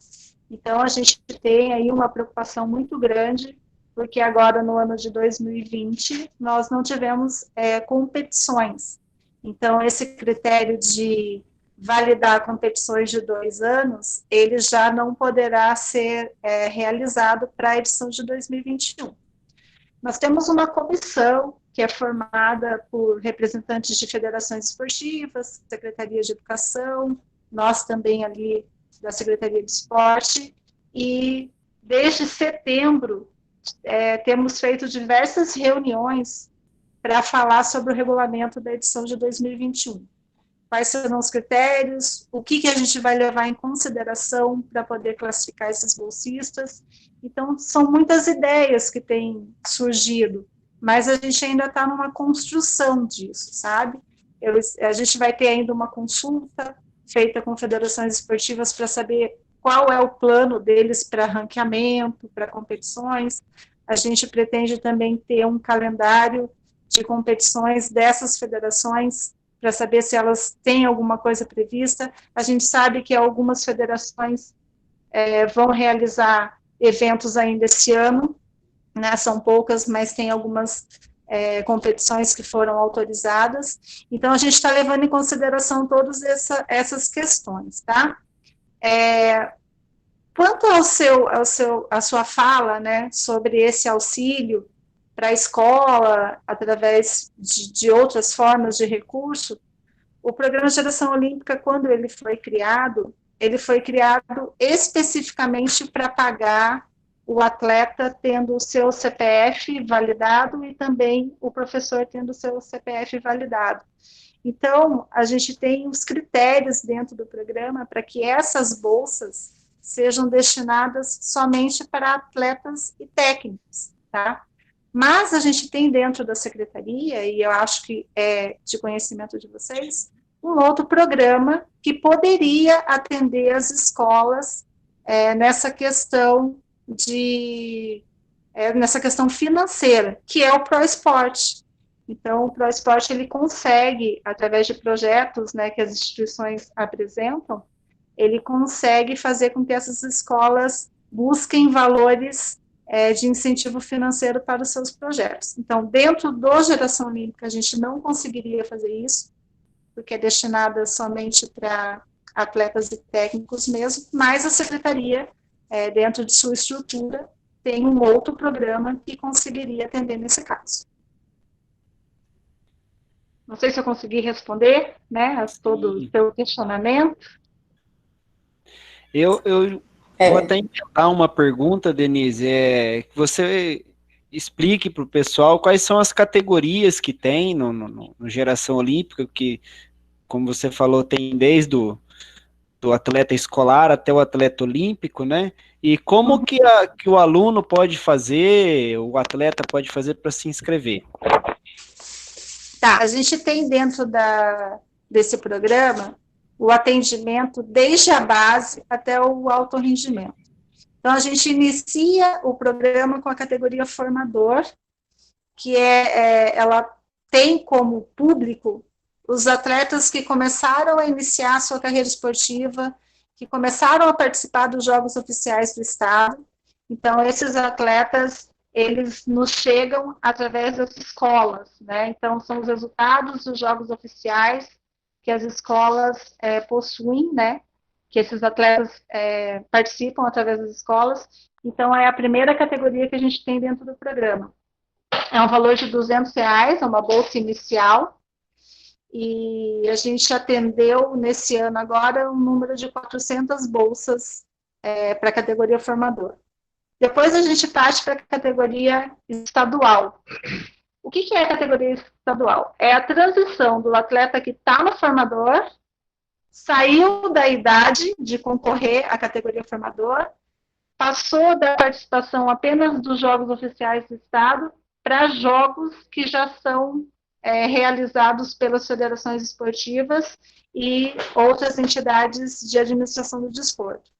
Então, a gente tem aí uma preocupação muito grande, porque agora, no ano de 2020, nós não tivemos competições. Então, esse critério de validar competições de 2 anos, ele já não poderá ser realizado para a edição de 2021. Nós temos uma comissão que é formada por representantes de federações esportivas, Secretaria de Educação, nós também ali da Secretaria de Esporte, e desde setembro temos feito diversas reuniões para falar sobre o regulamento da edição de 2021. Quais serão os critérios, o que a gente vai levar em consideração para poder classificar esses bolsistas. Então, são muitas ideias que têm surgido, mas a gente ainda está numa construção disso, sabe? A gente vai ter ainda uma consulta feita com federações esportivas para saber qual é o plano deles para ranqueamento, para competições. A gente pretende também ter um calendário de competições dessas federações, para saber se elas têm alguma coisa prevista. A gente sabe que algumas federações vão realizar eventos ainda esse ano, né, são poucas, mas tem algumas competições que foram autorizadas. Então, a gente está levando em consideração todas essas questões, tá? Quanto à sua fala, né, sobre esse auxílio para a escola, através de outras formas de recurso, o Programa Geração Olímpica, quando ele foi criado especificamente para pagar o atleta tendo o seu CPF validado e também o professor tendo o seu CPF validado. Então, a gente tem os critérios dentro do programa para que essas bolsas sejam destinadas somente para atletas e técnicos, tá? Mas a gente tem dentro da secretaria, e eu acho que é de conhecimento de vocês, um outro programa que poderia atender as escolas nessa questão nessa questão financeira, que é o ProEsporte. Então, o ProEsporte, ele consegue, através de projetos, né, que as instituições apresentam, ele consegue fazer com que essas escolas busquem valores de incentivo financeiro para os seus projetos. Então, dentro do Geração Olímpica, a gente não conseguiria fazer isso, porque é destinada somente para atletas e técnicos mesmo, mas a secretaria, dentro de sua estrutura, tem um outro programa que conseguiria atender nesse caso. Não sei se eu consegui responder, né, a todo o seu questionamento. Eu vou até inventar uma pergunta, Denise, que você explique para o pessoal quais são as categorias que tem no Geração Olímpica, que, como você falou, tem desde do atleta escolar até o atleta olímpico, né? E como que o aluno pode fazer, o atleta pode fazer para se inscrever? Tá, a gente tem dentro desse programa o atendimento desde a base até o alto rendimento. Então, a gente inicia o programa com a categoria formador, que ela tem como público os atletas que começaram a iniciar a sua carreira esportiva, que começaram a participar dos Jogos Oficiais do Estado. Então, esses atletas, eles nos chegam através das escolas, né? Então, são os resultados dos Jogos Oficiais que as escolas possuem, né? Que esses atletas participam através das escolas. Então, é a primeira categoria que a gente tem dentro do programa. É um valor de R$200, é uma bolsa inicial, e a gente atendeu, nesse ano agora, um número de 400 bolsas para a categoria formador. Depois a gente parte para a categoria estadual. O que é a categoria estadual? É a transição do atleta que está no formador, saiu da idade de concorrer à categoria formador, passou da participação apenas dos Jogos Oficiais do Estado para jogos que já são realizados pelas federações esportivas e outras entidades de administração do desporto.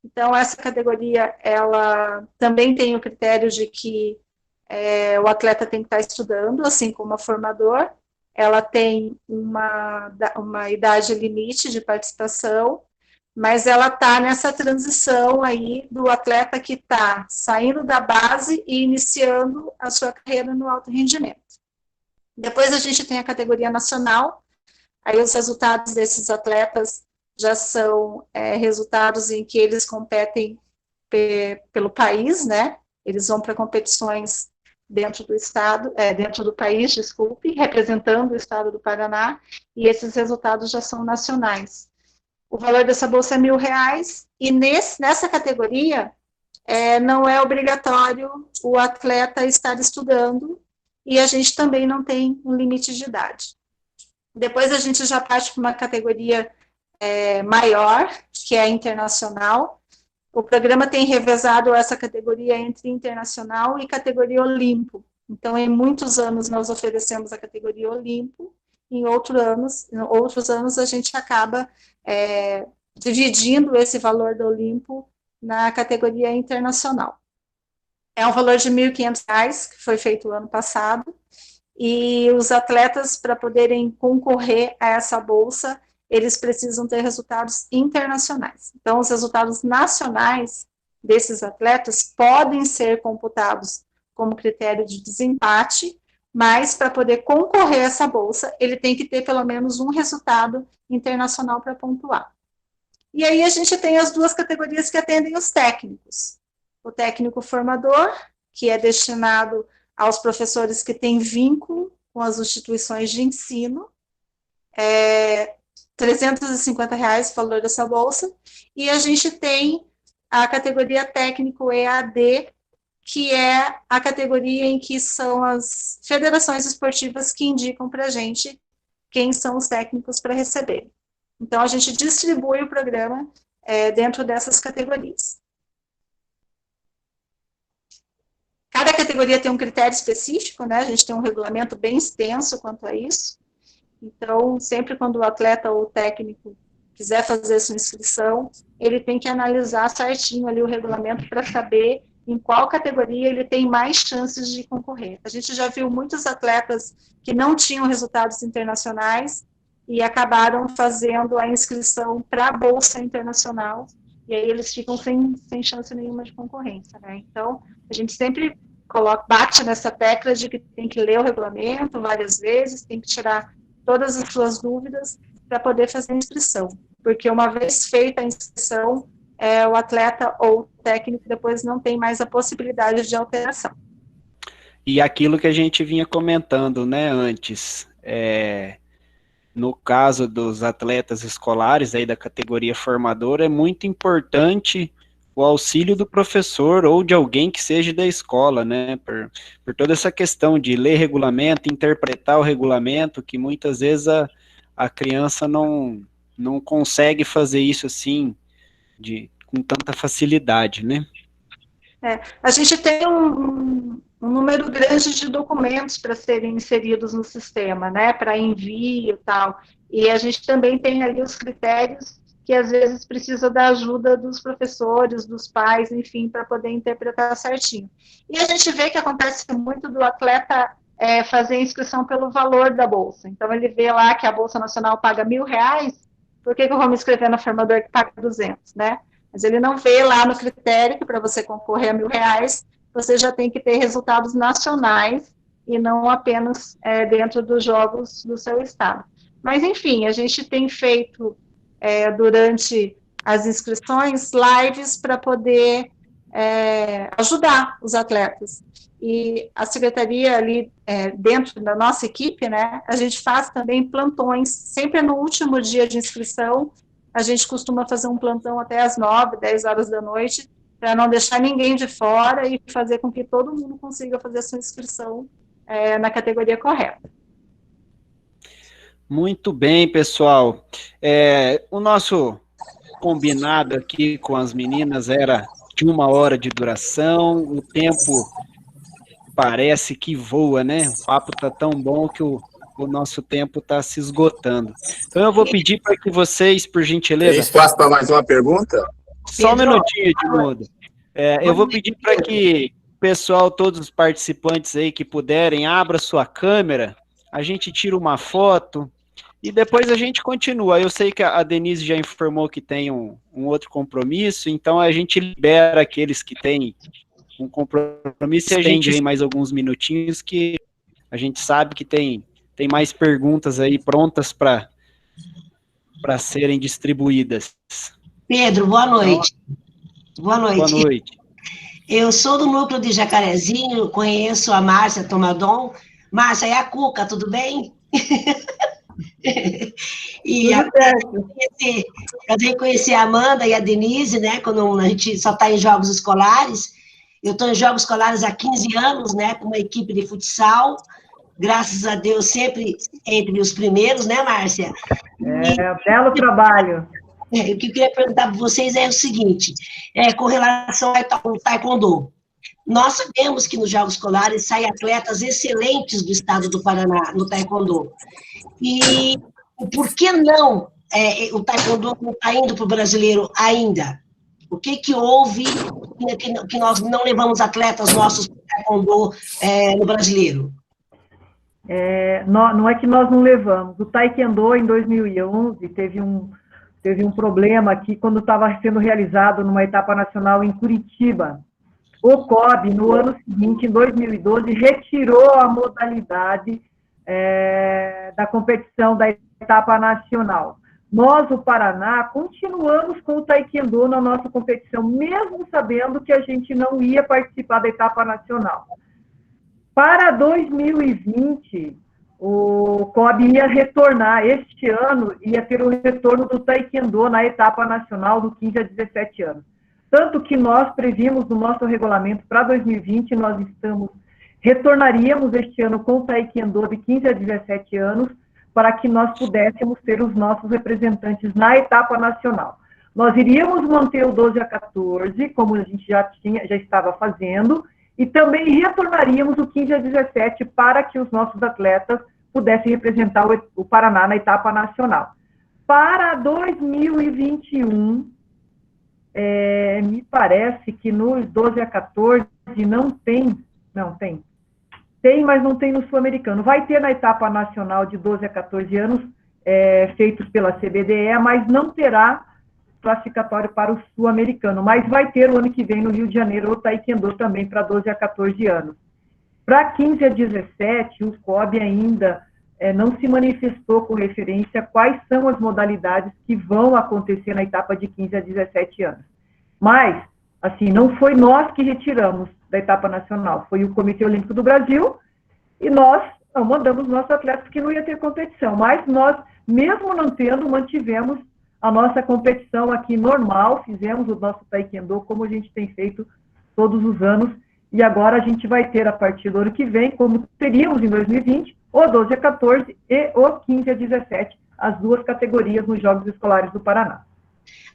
Então, essa categoria, ela também tem o critério de que o atleta tem que estar estudando, assim como a formador. Ela tem uma idade limite de participação, mas ela está nessa transição aí do atleta que está saindo da base e iniciando a sua carreira no alto rendimento. Depois a gente tem a categoria nacional, aí os resultados desses atletas já são resultados em que eles competem pelo país, né? Eles vão para competições dentro do estado, dentro do país, desculpe, representando o estado do Paraná, e esses resultados já são nacionais. O valor dessa bolsa é R$1.000, e nessa categoria não é obrigatório o atleta estar estudando, e a gente também não tem um limite de idade. Depois a gente já parte para uma categoria maior, que é a internacional. O programa tem revezado essa categoria entre internacional e categoria Olimpo. Então, em muitos anos nós oferecemos a categoria Olimpo, em outros anos a gente acaba dividindo esse valor do Olimpo na categoria internacional. É um valor de R$1.500, que foi feito o ano passado, e os atletas, para poderem concorrer a essa bolsa, eles precisam ter resultados internacionais. Então, os resultados nacionais desses atletas podem ser computados como critério de desempate, mas para poder concorrer a essa bolsa, ele tem que ter pelo menos um resultado internacional para pontuar. E aí a gente tem as duas categorias que atendem os técnicos. O técnico formador, que é destinado aos professores que têm vínculo com as instituições de ensino, R$350 o valor dessa bolsa, e a gente tem a categoria técnico EAD, que é a categoria em que são as federações esportivas que indicam para a gente quem são os técnicos para receber. Então, a gente distribui o programa dentro dessas categorias. Cada categoria tem um critério específico, né? A gente tem um regulamento bem extenso quanto a isso. Então, sempre quando o atleta ou o técnico quiser fazer sua inscrição, ele tem que analisar certinho ali o regulamento para saber em qual categoria ele tem mais chances de concorrer. A gente já viu muitos atletas que não tinham resultados internacionais e acabaram fazendo a inscrição para a Bolsa Internacional, e aí eles ficam sem chance nenhuma de concorrência, né? Então, a gente sempre bate nessa tecla de que tem que ler o regulamento várias vezes, tem que tirar todas as suas dúvidas para poder fazer a inscrição, porque uma vez feita a inscrição, o atleta ou o técnico depois não tem mais a possibilidade de alteração. E aquilo que a gente vinha comentando, né, antes, no caso dos atletas escolares aí da categoria formadora, é muito importante o auxílio do professor ou de alguém que seja da escola, né, por toda essa questão de ler regulamento, interpretar o regulamento, que muitas vezes a criança não consegue fazer isso assim, com tanta facilidade, né? A gente tem um número grande de documentos para serem inseridos no sistema, né, para envio e tal, e a gente também tem ali os critérios que às vezes precisa da ajuda dos professores, dos pais, enfim, para poder interpretar certinho. E a gente vê que acontece muito do atleta fazer a inscrição pelo valor da bolsa. Então, ele vê lá que a Bolsa Nacional paga R$1.000, por que eu vou me inscrever no formador que paga 200, né? Mas ele não vê lá no critério que para você concorrer a R$1.000, você já tem que ter resultados nacionais e não apenas dentro dos jogos do seu estado. Mas, enfim, a gente tem feito durante as inscrições, lives para poder ajudar os atletas. E a secretaria ali, dentro da nossa equipe, né, a gente faz também plantões, sempre no último dia de inscrição, a gente costuma fazer um plantão até às 9, 10 horas da noite, para não deixar ninguém de fora e fazer com que todo mundo consiga fazer a sua inscrição na categoria correta. Muito bem, pessoal. O nosso combinado aqui com as meninas era de 1 hora de duração, o tempo parece que voa, né? O papo tá tão bom que o nosso tempo está se esgotando. Então eu vou pedir para que vocês, por gentileza... Tem espaço para mais uma pergunta? Só um minutinho, Edmundo. Eu vou pedir para que o pessoal, todos os participantes aí que puderem, abra sua câmera, a gente tira uma foto e depois a gente continua. Eu sei que a Denise já informou que tem um outro compromisso, então a gente libera aqueles que têm um compromisso e a gente tem mais alguns minutinhos que a gente sabe que tem mais perguntas aí prontas para para serem distribuídas. Pedro, boa noite. Boa noite. Boa noite. Eu sou do núcleo de Jacarezinho, conheço a Márcia Tomadon. Márcia, é a Cuca, tudo bem? E prazer em conhecer a Amanda e a Denise, né, quando a gente só está em jogos escolares. Eu estou em jogos escolares há 15 anos, né, com uma equipe de futsal, graças a Deus, sempre entre os primeiros, né, Márcia? Belo trabalho. O que eu queria perguntar para vocês é o seguinte, com relação ao taekwondo. Nós sabemos que nos jogos escolares saem atletas excelentes do estado do Paraná, no taekwondo. E por que não o taekwondo não está indo para o brasileiro ainda? O que houve que nós não levamos atletas nossos para o taekwondo no brasileiro? Não é que nós não levamos. O taekwondo, em 2011, teve um problema aqui quando estava sendo realizado numa etapa nacional em Curitiba. O COB, no ano seguinte, em 2012, retirou a modalidade da competição da etapa nacional. Nós, o Paraná, continuamos com o taekwondo na nossa competição, mesmo sabendo que a gente não ia participar da etapa nacional. Para 2020, o COB ia retornar, este ano ia ter o retorno do taekwondo na etapa nacional do 15 a 17 anos. Tanto que nós previmos no nosso regulamento para 2020, nós retornaríamos este ano com o taekwondo de 15 a 17 anos, para que nós pudéssemos ter os nossos representantes na etapa nacional. Nós iríamos manter o 12 a 14, como a gente já estava fazendo, e também retornaríamos o 15 a 17 para que os nossos atletas pudessem representar o Paraná na etapa nacional. Para 2021, me parece que nos 12 a 14 não tem, tem, mas não tem no Sul-Americano. Vai ter na etapa nacional de 12 a 14 anos, feitos pela CBDE, mas não terá classificatório para o Sul-Americano, mas vai ter o ano que vem no Rio de Janeiro o taekwondo também para 12 a 14 anos. Para 15 a 17, o COB ainda não se manifestou com referência a quais são as modalidades que vão acontecer na etapa de 15 a 17 anos. Mas, assim, não foi nós que retiramos da etapa nacional, foi o Comitê Olímpico do Brasil, e nós não mandamos nossos atletas porque não ia ter competição, mas nós, mesmo não tendo, mantivemos a nossa competição aqui normal, fizemos o nosso taekwondo como a gente tem feito todos os anos, e agora a gente vai ter, a partir do ano que vem, como teríamos em 2020, o 12 a 14 e o 15 a 17, as duas categorias nos Jogos Escolares do Paraná.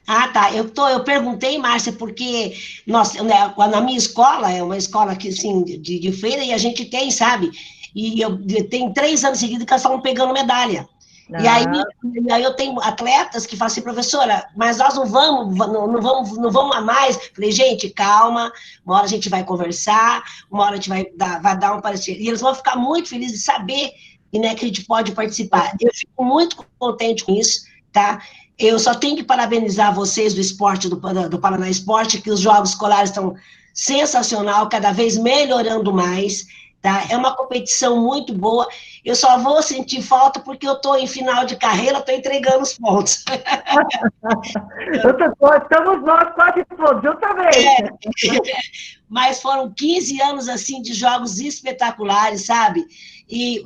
Ah, tá. Eu perguntei, Márcia, porque na minha escola, é uma escola que, assim, de feira, e a gente tem, sabe? E tem 3 anos seguidos que elas estavam pegando medalha. E aí eu tenho atletas que falam assim, professora, mas nós não vamos a mais. Falei, gente, calma, uma hora a gente vai conversar, uma hora a gente vai dar um parecer. E eles vão ficar muito felizes de saber, né, que a gente pode participar. Eu fico muito contente com isso, tá? Eu só tenho que parabenizar vocês do esporte, do Paraná Esporte, que os jogos escolares estão sensacional, cada vez melhorando mais, tá? É uma competição muito boa. Eu só vou sentir falta porque eu estou em final de carreira, estou entregando os pontos. Estamos nós quase todos, eu também. Mas foram 15 anos, assim, de jogos espetaculares, sabe? E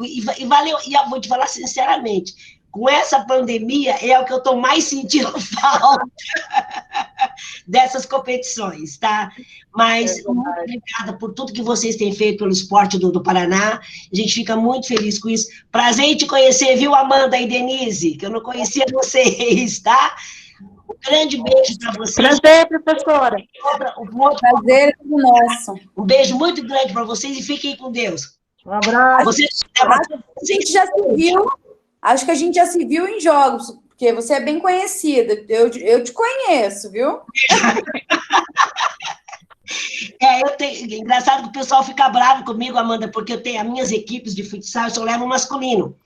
valeu, e eu vou te falar sinceramente, com essa pandemia, é o que eu estou mais sentindo falta dessas competições, tá? Mas muito obrigada por tudo que vocês têm feito pelo esporte do Paraná. A gente fica muito feliz com isso. Prazer em te conhecer, viu, Amanda e Denise? Que eu não conhecia vocês, tá? Um grande beijo para vocês. Prazer, professora. Prazer é nosso. Um beijo muito grande para vocês e fiquem com Deus. Um abraço. A gente já se viu. Acho que a gente já se viu em jogos, porque você é bem conhecida. Eu te conheço, viu? Engraçado que o pessoal fica bravo comigo, Amanda, porque eu tenho as minhas equipes de futsal, eu só levo masculino.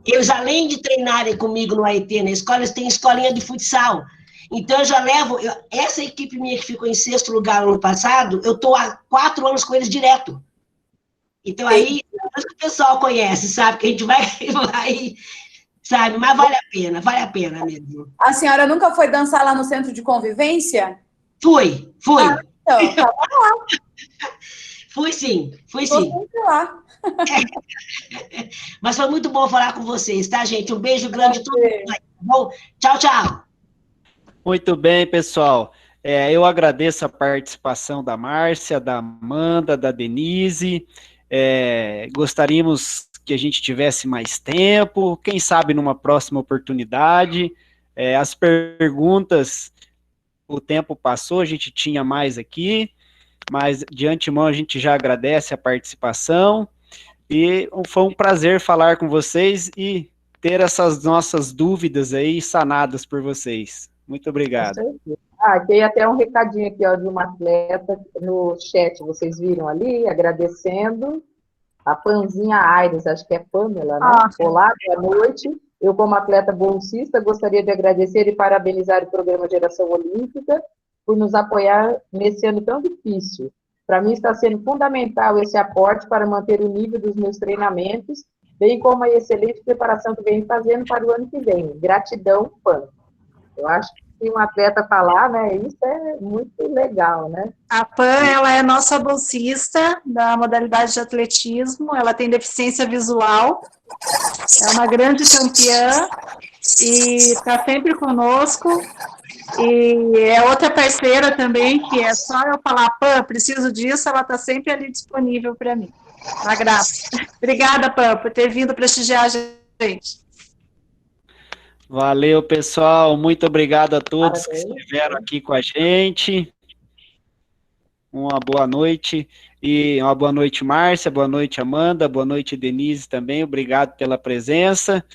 Eles, além de treinarem comigo no AET, na escola, eles têm escolinha de futsal. Então, eu já levo... essa equipe minha que ficou em 6º lugar no ano passado, eu estou há 4 anos com eles direto. Então, aí, o pessoal conhece, sabe? Que a gente vai sabe? Mas vale a pena mesmo. A senhora nunca foi dançar lá no centro de convivência? Fui. Ah, então, tava lá. Fui sim. Tô sempre lá. Mas foi muito bom falar com vocês, tá, gente? Um beijo grande a todo mundo aí, tá bom? Tchau, tchau. Muito bem, pessoal. Eu agradeço a participação da Márcia, da Amanda, da Denise. Gostaríamos que a gente tivesse mais tempo, quem sabe numa próxima oportunidade. As perguntas, o tempo passou, a gente tinha mais aqui, mas de antemão a gente já agradece a participação e foi um prazer falar com vocês e ter essas nossas dúvidas aí sanadas por vocês. Muito obrigado. Tem até um recadinho aqui, ó, de uma atleta no chat, vocês viram ali, agradecendo. A Panzinha Aires, acho que é Pamela, né? Olá, boa noite. Eu, como atleta bolsista, gostaria de agradecer e parabenizar o programa Geração Olímpica por nos apoiar nesse ano tão difícil. Para mim está sendo fundamental esse aporte para manter o nível dos meus treinamentos, bem como a excelente preparação que venho fazendo para o ano que vem. Gratidão, Pan. Eu acho que se um atleta falar, né, isso é muito legal, né? A Pan, ela é nossa bolsista da modalidade de atletismo, ela tem deficiência visual, é uma grande campeã e está sempre conosco. E é outra parceira também, que é só eu falar, Pan, preciso disso, ela está sempre ali disponível para mim. Uma graça. Obrigada, Pan, por ter vindo prestigiar a gente. Valeu, pessoal. Muito obrigado a todos que estiveram aqui com a gente. Uma boa noite. E uma boa noite, Márcia. Boa noite, Amanda. Boa noite, Denise também. Obrigado pela presença.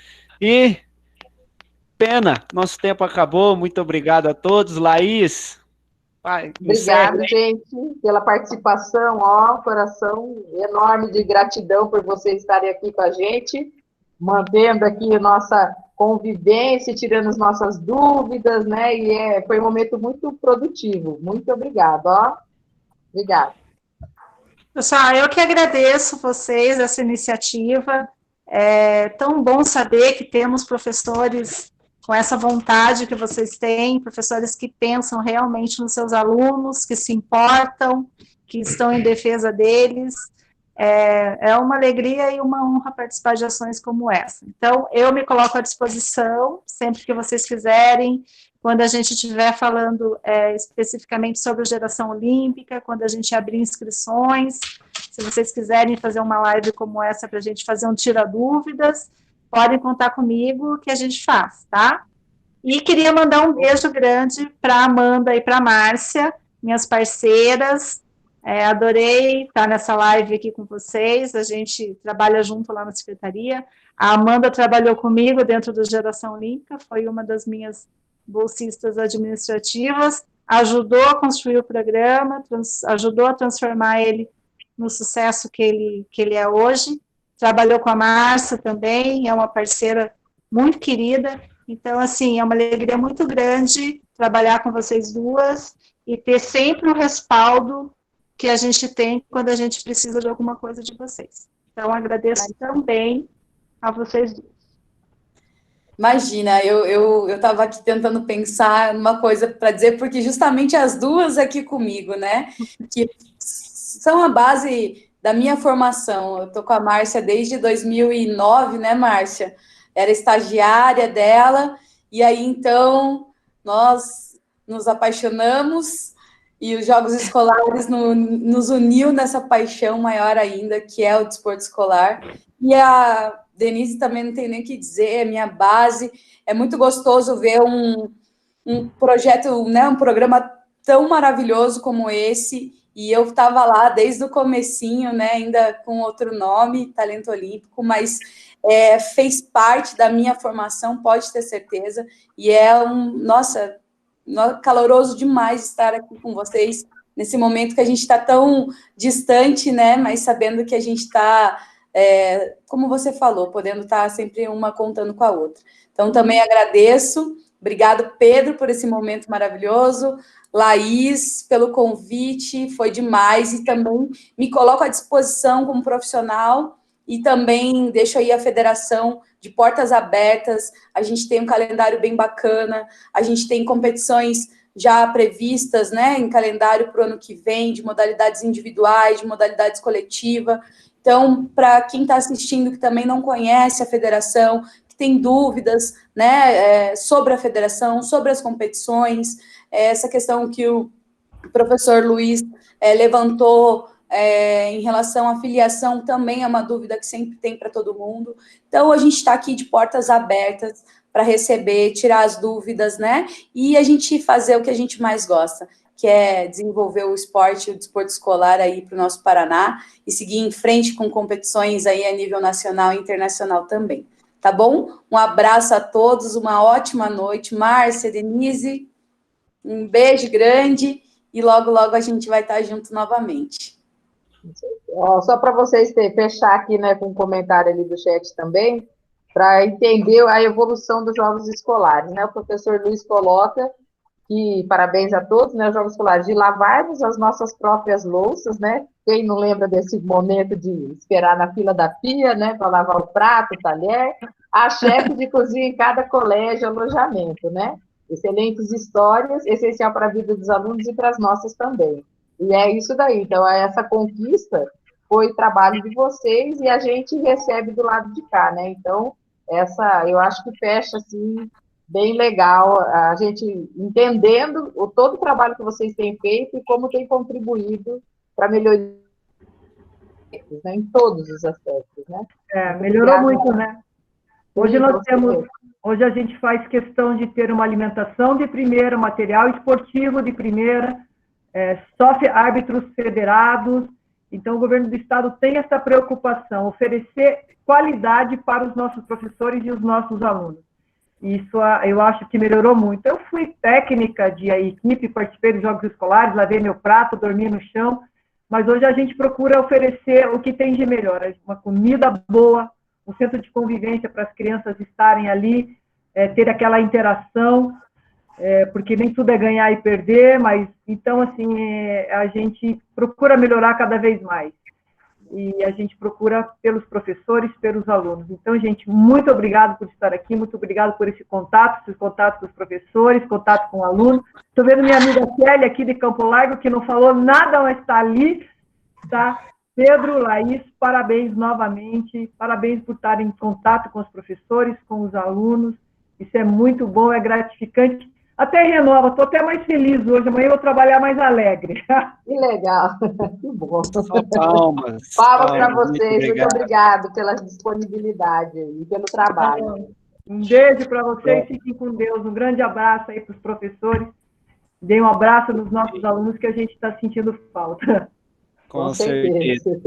E pena, nosso tempo acabou. Muito obrigado a todos. Laís. Obrigada, gente, pela participação. Coração enorme de gratidão por vocês estarem aqui com a gente, mantendo aqui a nossa convivência, tirando as nossas dúvidas, né? E foi um momento muito produtivo. Muito obrigada, Obrigada. Pessoal, eu que agradeço vocês, essa iniciativa. É tão bom saber que temos professores com essa vontade que vocês têm, professores que pensam realmente nos seus alunos, que se importam, que estão em defesa deles. É uma alegria e uma honra participar de ações como essa. Então, eu me coloco à disposição, sempre que vocês quiserem, quando a gente estiver falando especificamente sobre a Geração Olímpica, quando a gente abrir inscrições, se vocês quiserem fazer uma live como essa para a gente fazer um tira-dúvidas, podem contar comigo que a gente faz, tá? E queria mandar um beijo grande para a Amanda e para a Márcia, minhas parceiras. Adorei estar nessa live aqui com vocês, a gente trabalha junto lá na secretaria. A Amanda trabalhou comigo dentro do Geração Olímpica, foi uma das minhas bolsistas administrativas, ajudou a construir o programa, ajudou a transformar ele no sucesso que ele é hoje. Trabalhou com a Márcia também, é uma parceira muito querida. Então, assim, é uma alegria muito grande trabalhar com vocês duas e ter sempre o respaldo que a gente tem quando a gente precisa de alguma coisa de vocês. Então, agradeço também a vocês duas. Imagina, eu estava aqui tentando pensar numa coisa para dizer, porque justamente as duas aqui comigo, né, que são a base da minha formação. Eu estou com a Márcia desde 2009, né, Márcia? Era estagiária dela, e aí, então, nós nos apaixonamos, e os Jogos Escolares nos uniu nessa paixão maior ainda, que é o desporto escolar. E a Denise também não tem nem o que dizer, é minha base. É muito gostoso ver um projeto, né, um programa tão maravilhoso como esse, e eu estava lá desde o comecinho, né, ainda com outro nome, Talento Olímpico, mas fez parte da minha formação, pode ter certeza, e nossa, caloroso demais estar aqui com vocês, nesse momento que a gente está tão distante, né, mas sabendo que a gente está, como você falou, podendo estar sempre uma contando com a outra. Então, também agradeço, obrigado, Pedro, por esse momento maravilhoso, Laís, pelo convite, foi demais, e também me coloco à disposição como profissional, e também deixo aí a federação de portas abertas. A gente tem um calendário bem bacana, a gente tem competições já previstas, né, em calendário para o ano que vem, de modalidades individuais, de modalidades coletivas. Então, para quem está assistindo que também não conhece a federação, que tem dúvidas, né, sobre a federação, sobre as competições, essa questão que o professor Luiz levantou em relação à filiação também é uma dúvida que sempre tem para todo mundo. Então, a gente está aqui de portas abertas para receber, tirar as dúvidas, né? E a gente fazer o que a gente mais gosta, que é desenvolver o esporte, o desporto escolar aí para o nosso Paraná e seguir em frente com competições aí a nível nacional e internacional também. Tá bom? Um abraço a todos, uma ótima noite. Márcia, Denise, um beijo grande e logo, logo a gente vai estar junto novamente. Só para vocês fechar aqui, né, com um comentário ali do chat também, para entender a evolução dos jogos escolares, né? O professor Luiz coloca que, parabéns a todos, né, os jogos escolares, de lavarmos as nossas próprias louças, né? Quem não lembra desse momento de esperar na fila da pia, né, para lavar o prato, o talher, a chefe de cozinha em cada colégio, alojamento, né? Excelentes histórias, essencial para a vida dos alunos e para as nossas também. E é isso daí. Então, essa conquista foi trabalho de vocês e a gente recebe do lado de cá, né? Então, eu acho que fecha, assim, bem legal, a gente entendendo todo o trabalho que vocês têm feito e como tem contribuído para a melhoria, né, em todos os aspectos, né? Melhorou muito, né? Hoje a gente faz questão de ter uma alimentação de primeira, material esportivo de primeira, sofre árbitros federados. Então, o governo do estado tem essa preocupação, oferecer qualidade para os nossos professores e os nossos alunos. Isso eu acho que melhorou muito. Eu fui técnica de equipe, participei dos jogos escolares, lavei meu prato, dormi no chão, mas hoje a gente procura oferecer o que tem de melhor, uma comida boa, um centro de convivência para as crianças estarem ali, ter aquela interação, porque nem tudo é ganhar e perder, mas, então, assim, a gente procura melhorar cada vez mais. E a gente procura pelos professores, pelos alunos. Então, gente, muito obrigado por estar aqui, muito obrigado por esse contato com os professores, contato com o aluno. Estou vendo minha amiga Célia aqui de Campo Largo, que não falou nada, mas está ali, tá? Pedro, Laís, parabéns novamente, parabéns por estar em contato com os professores, com os alunos. Isso é muito bom, é gratificante. Até renova, estou até mais feliz hoje, amanhã eu vou trabalhar mais alegre. Que legal, que bom. Palmas. Palmas para vocês, muito obrigado pela disponibilidade e pelo trabalho. Um beijo para vocês, fiquem com Deus, um grande abraço aí para os professores, dêem um abraço nos nossos alunos que a gente está sentindo falta. Com certeza.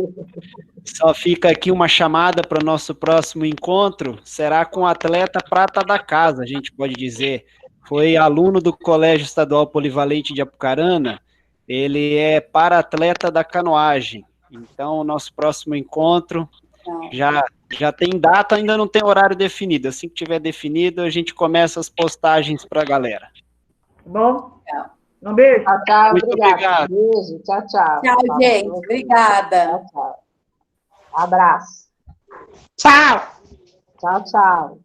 Só fica aqui uma chamada para o nosso próximo encontro, será com o atleta prata da casa, a gente pode dizer. Foi aluno do Colégio Estadual Polivalente de Apucarana, ele é para-atleta da canoagem. Então, o nosso próximo encontro já tem data, ainda não tem horário definido. Assim que tiver definido, a gente começa as postagens para a galera. Bom? Um beijo. Tchau, muito obrigado. Beijo, tchau. Tchau, gente. Obrigada. Tchau. Abraço. Tchau. Tchau.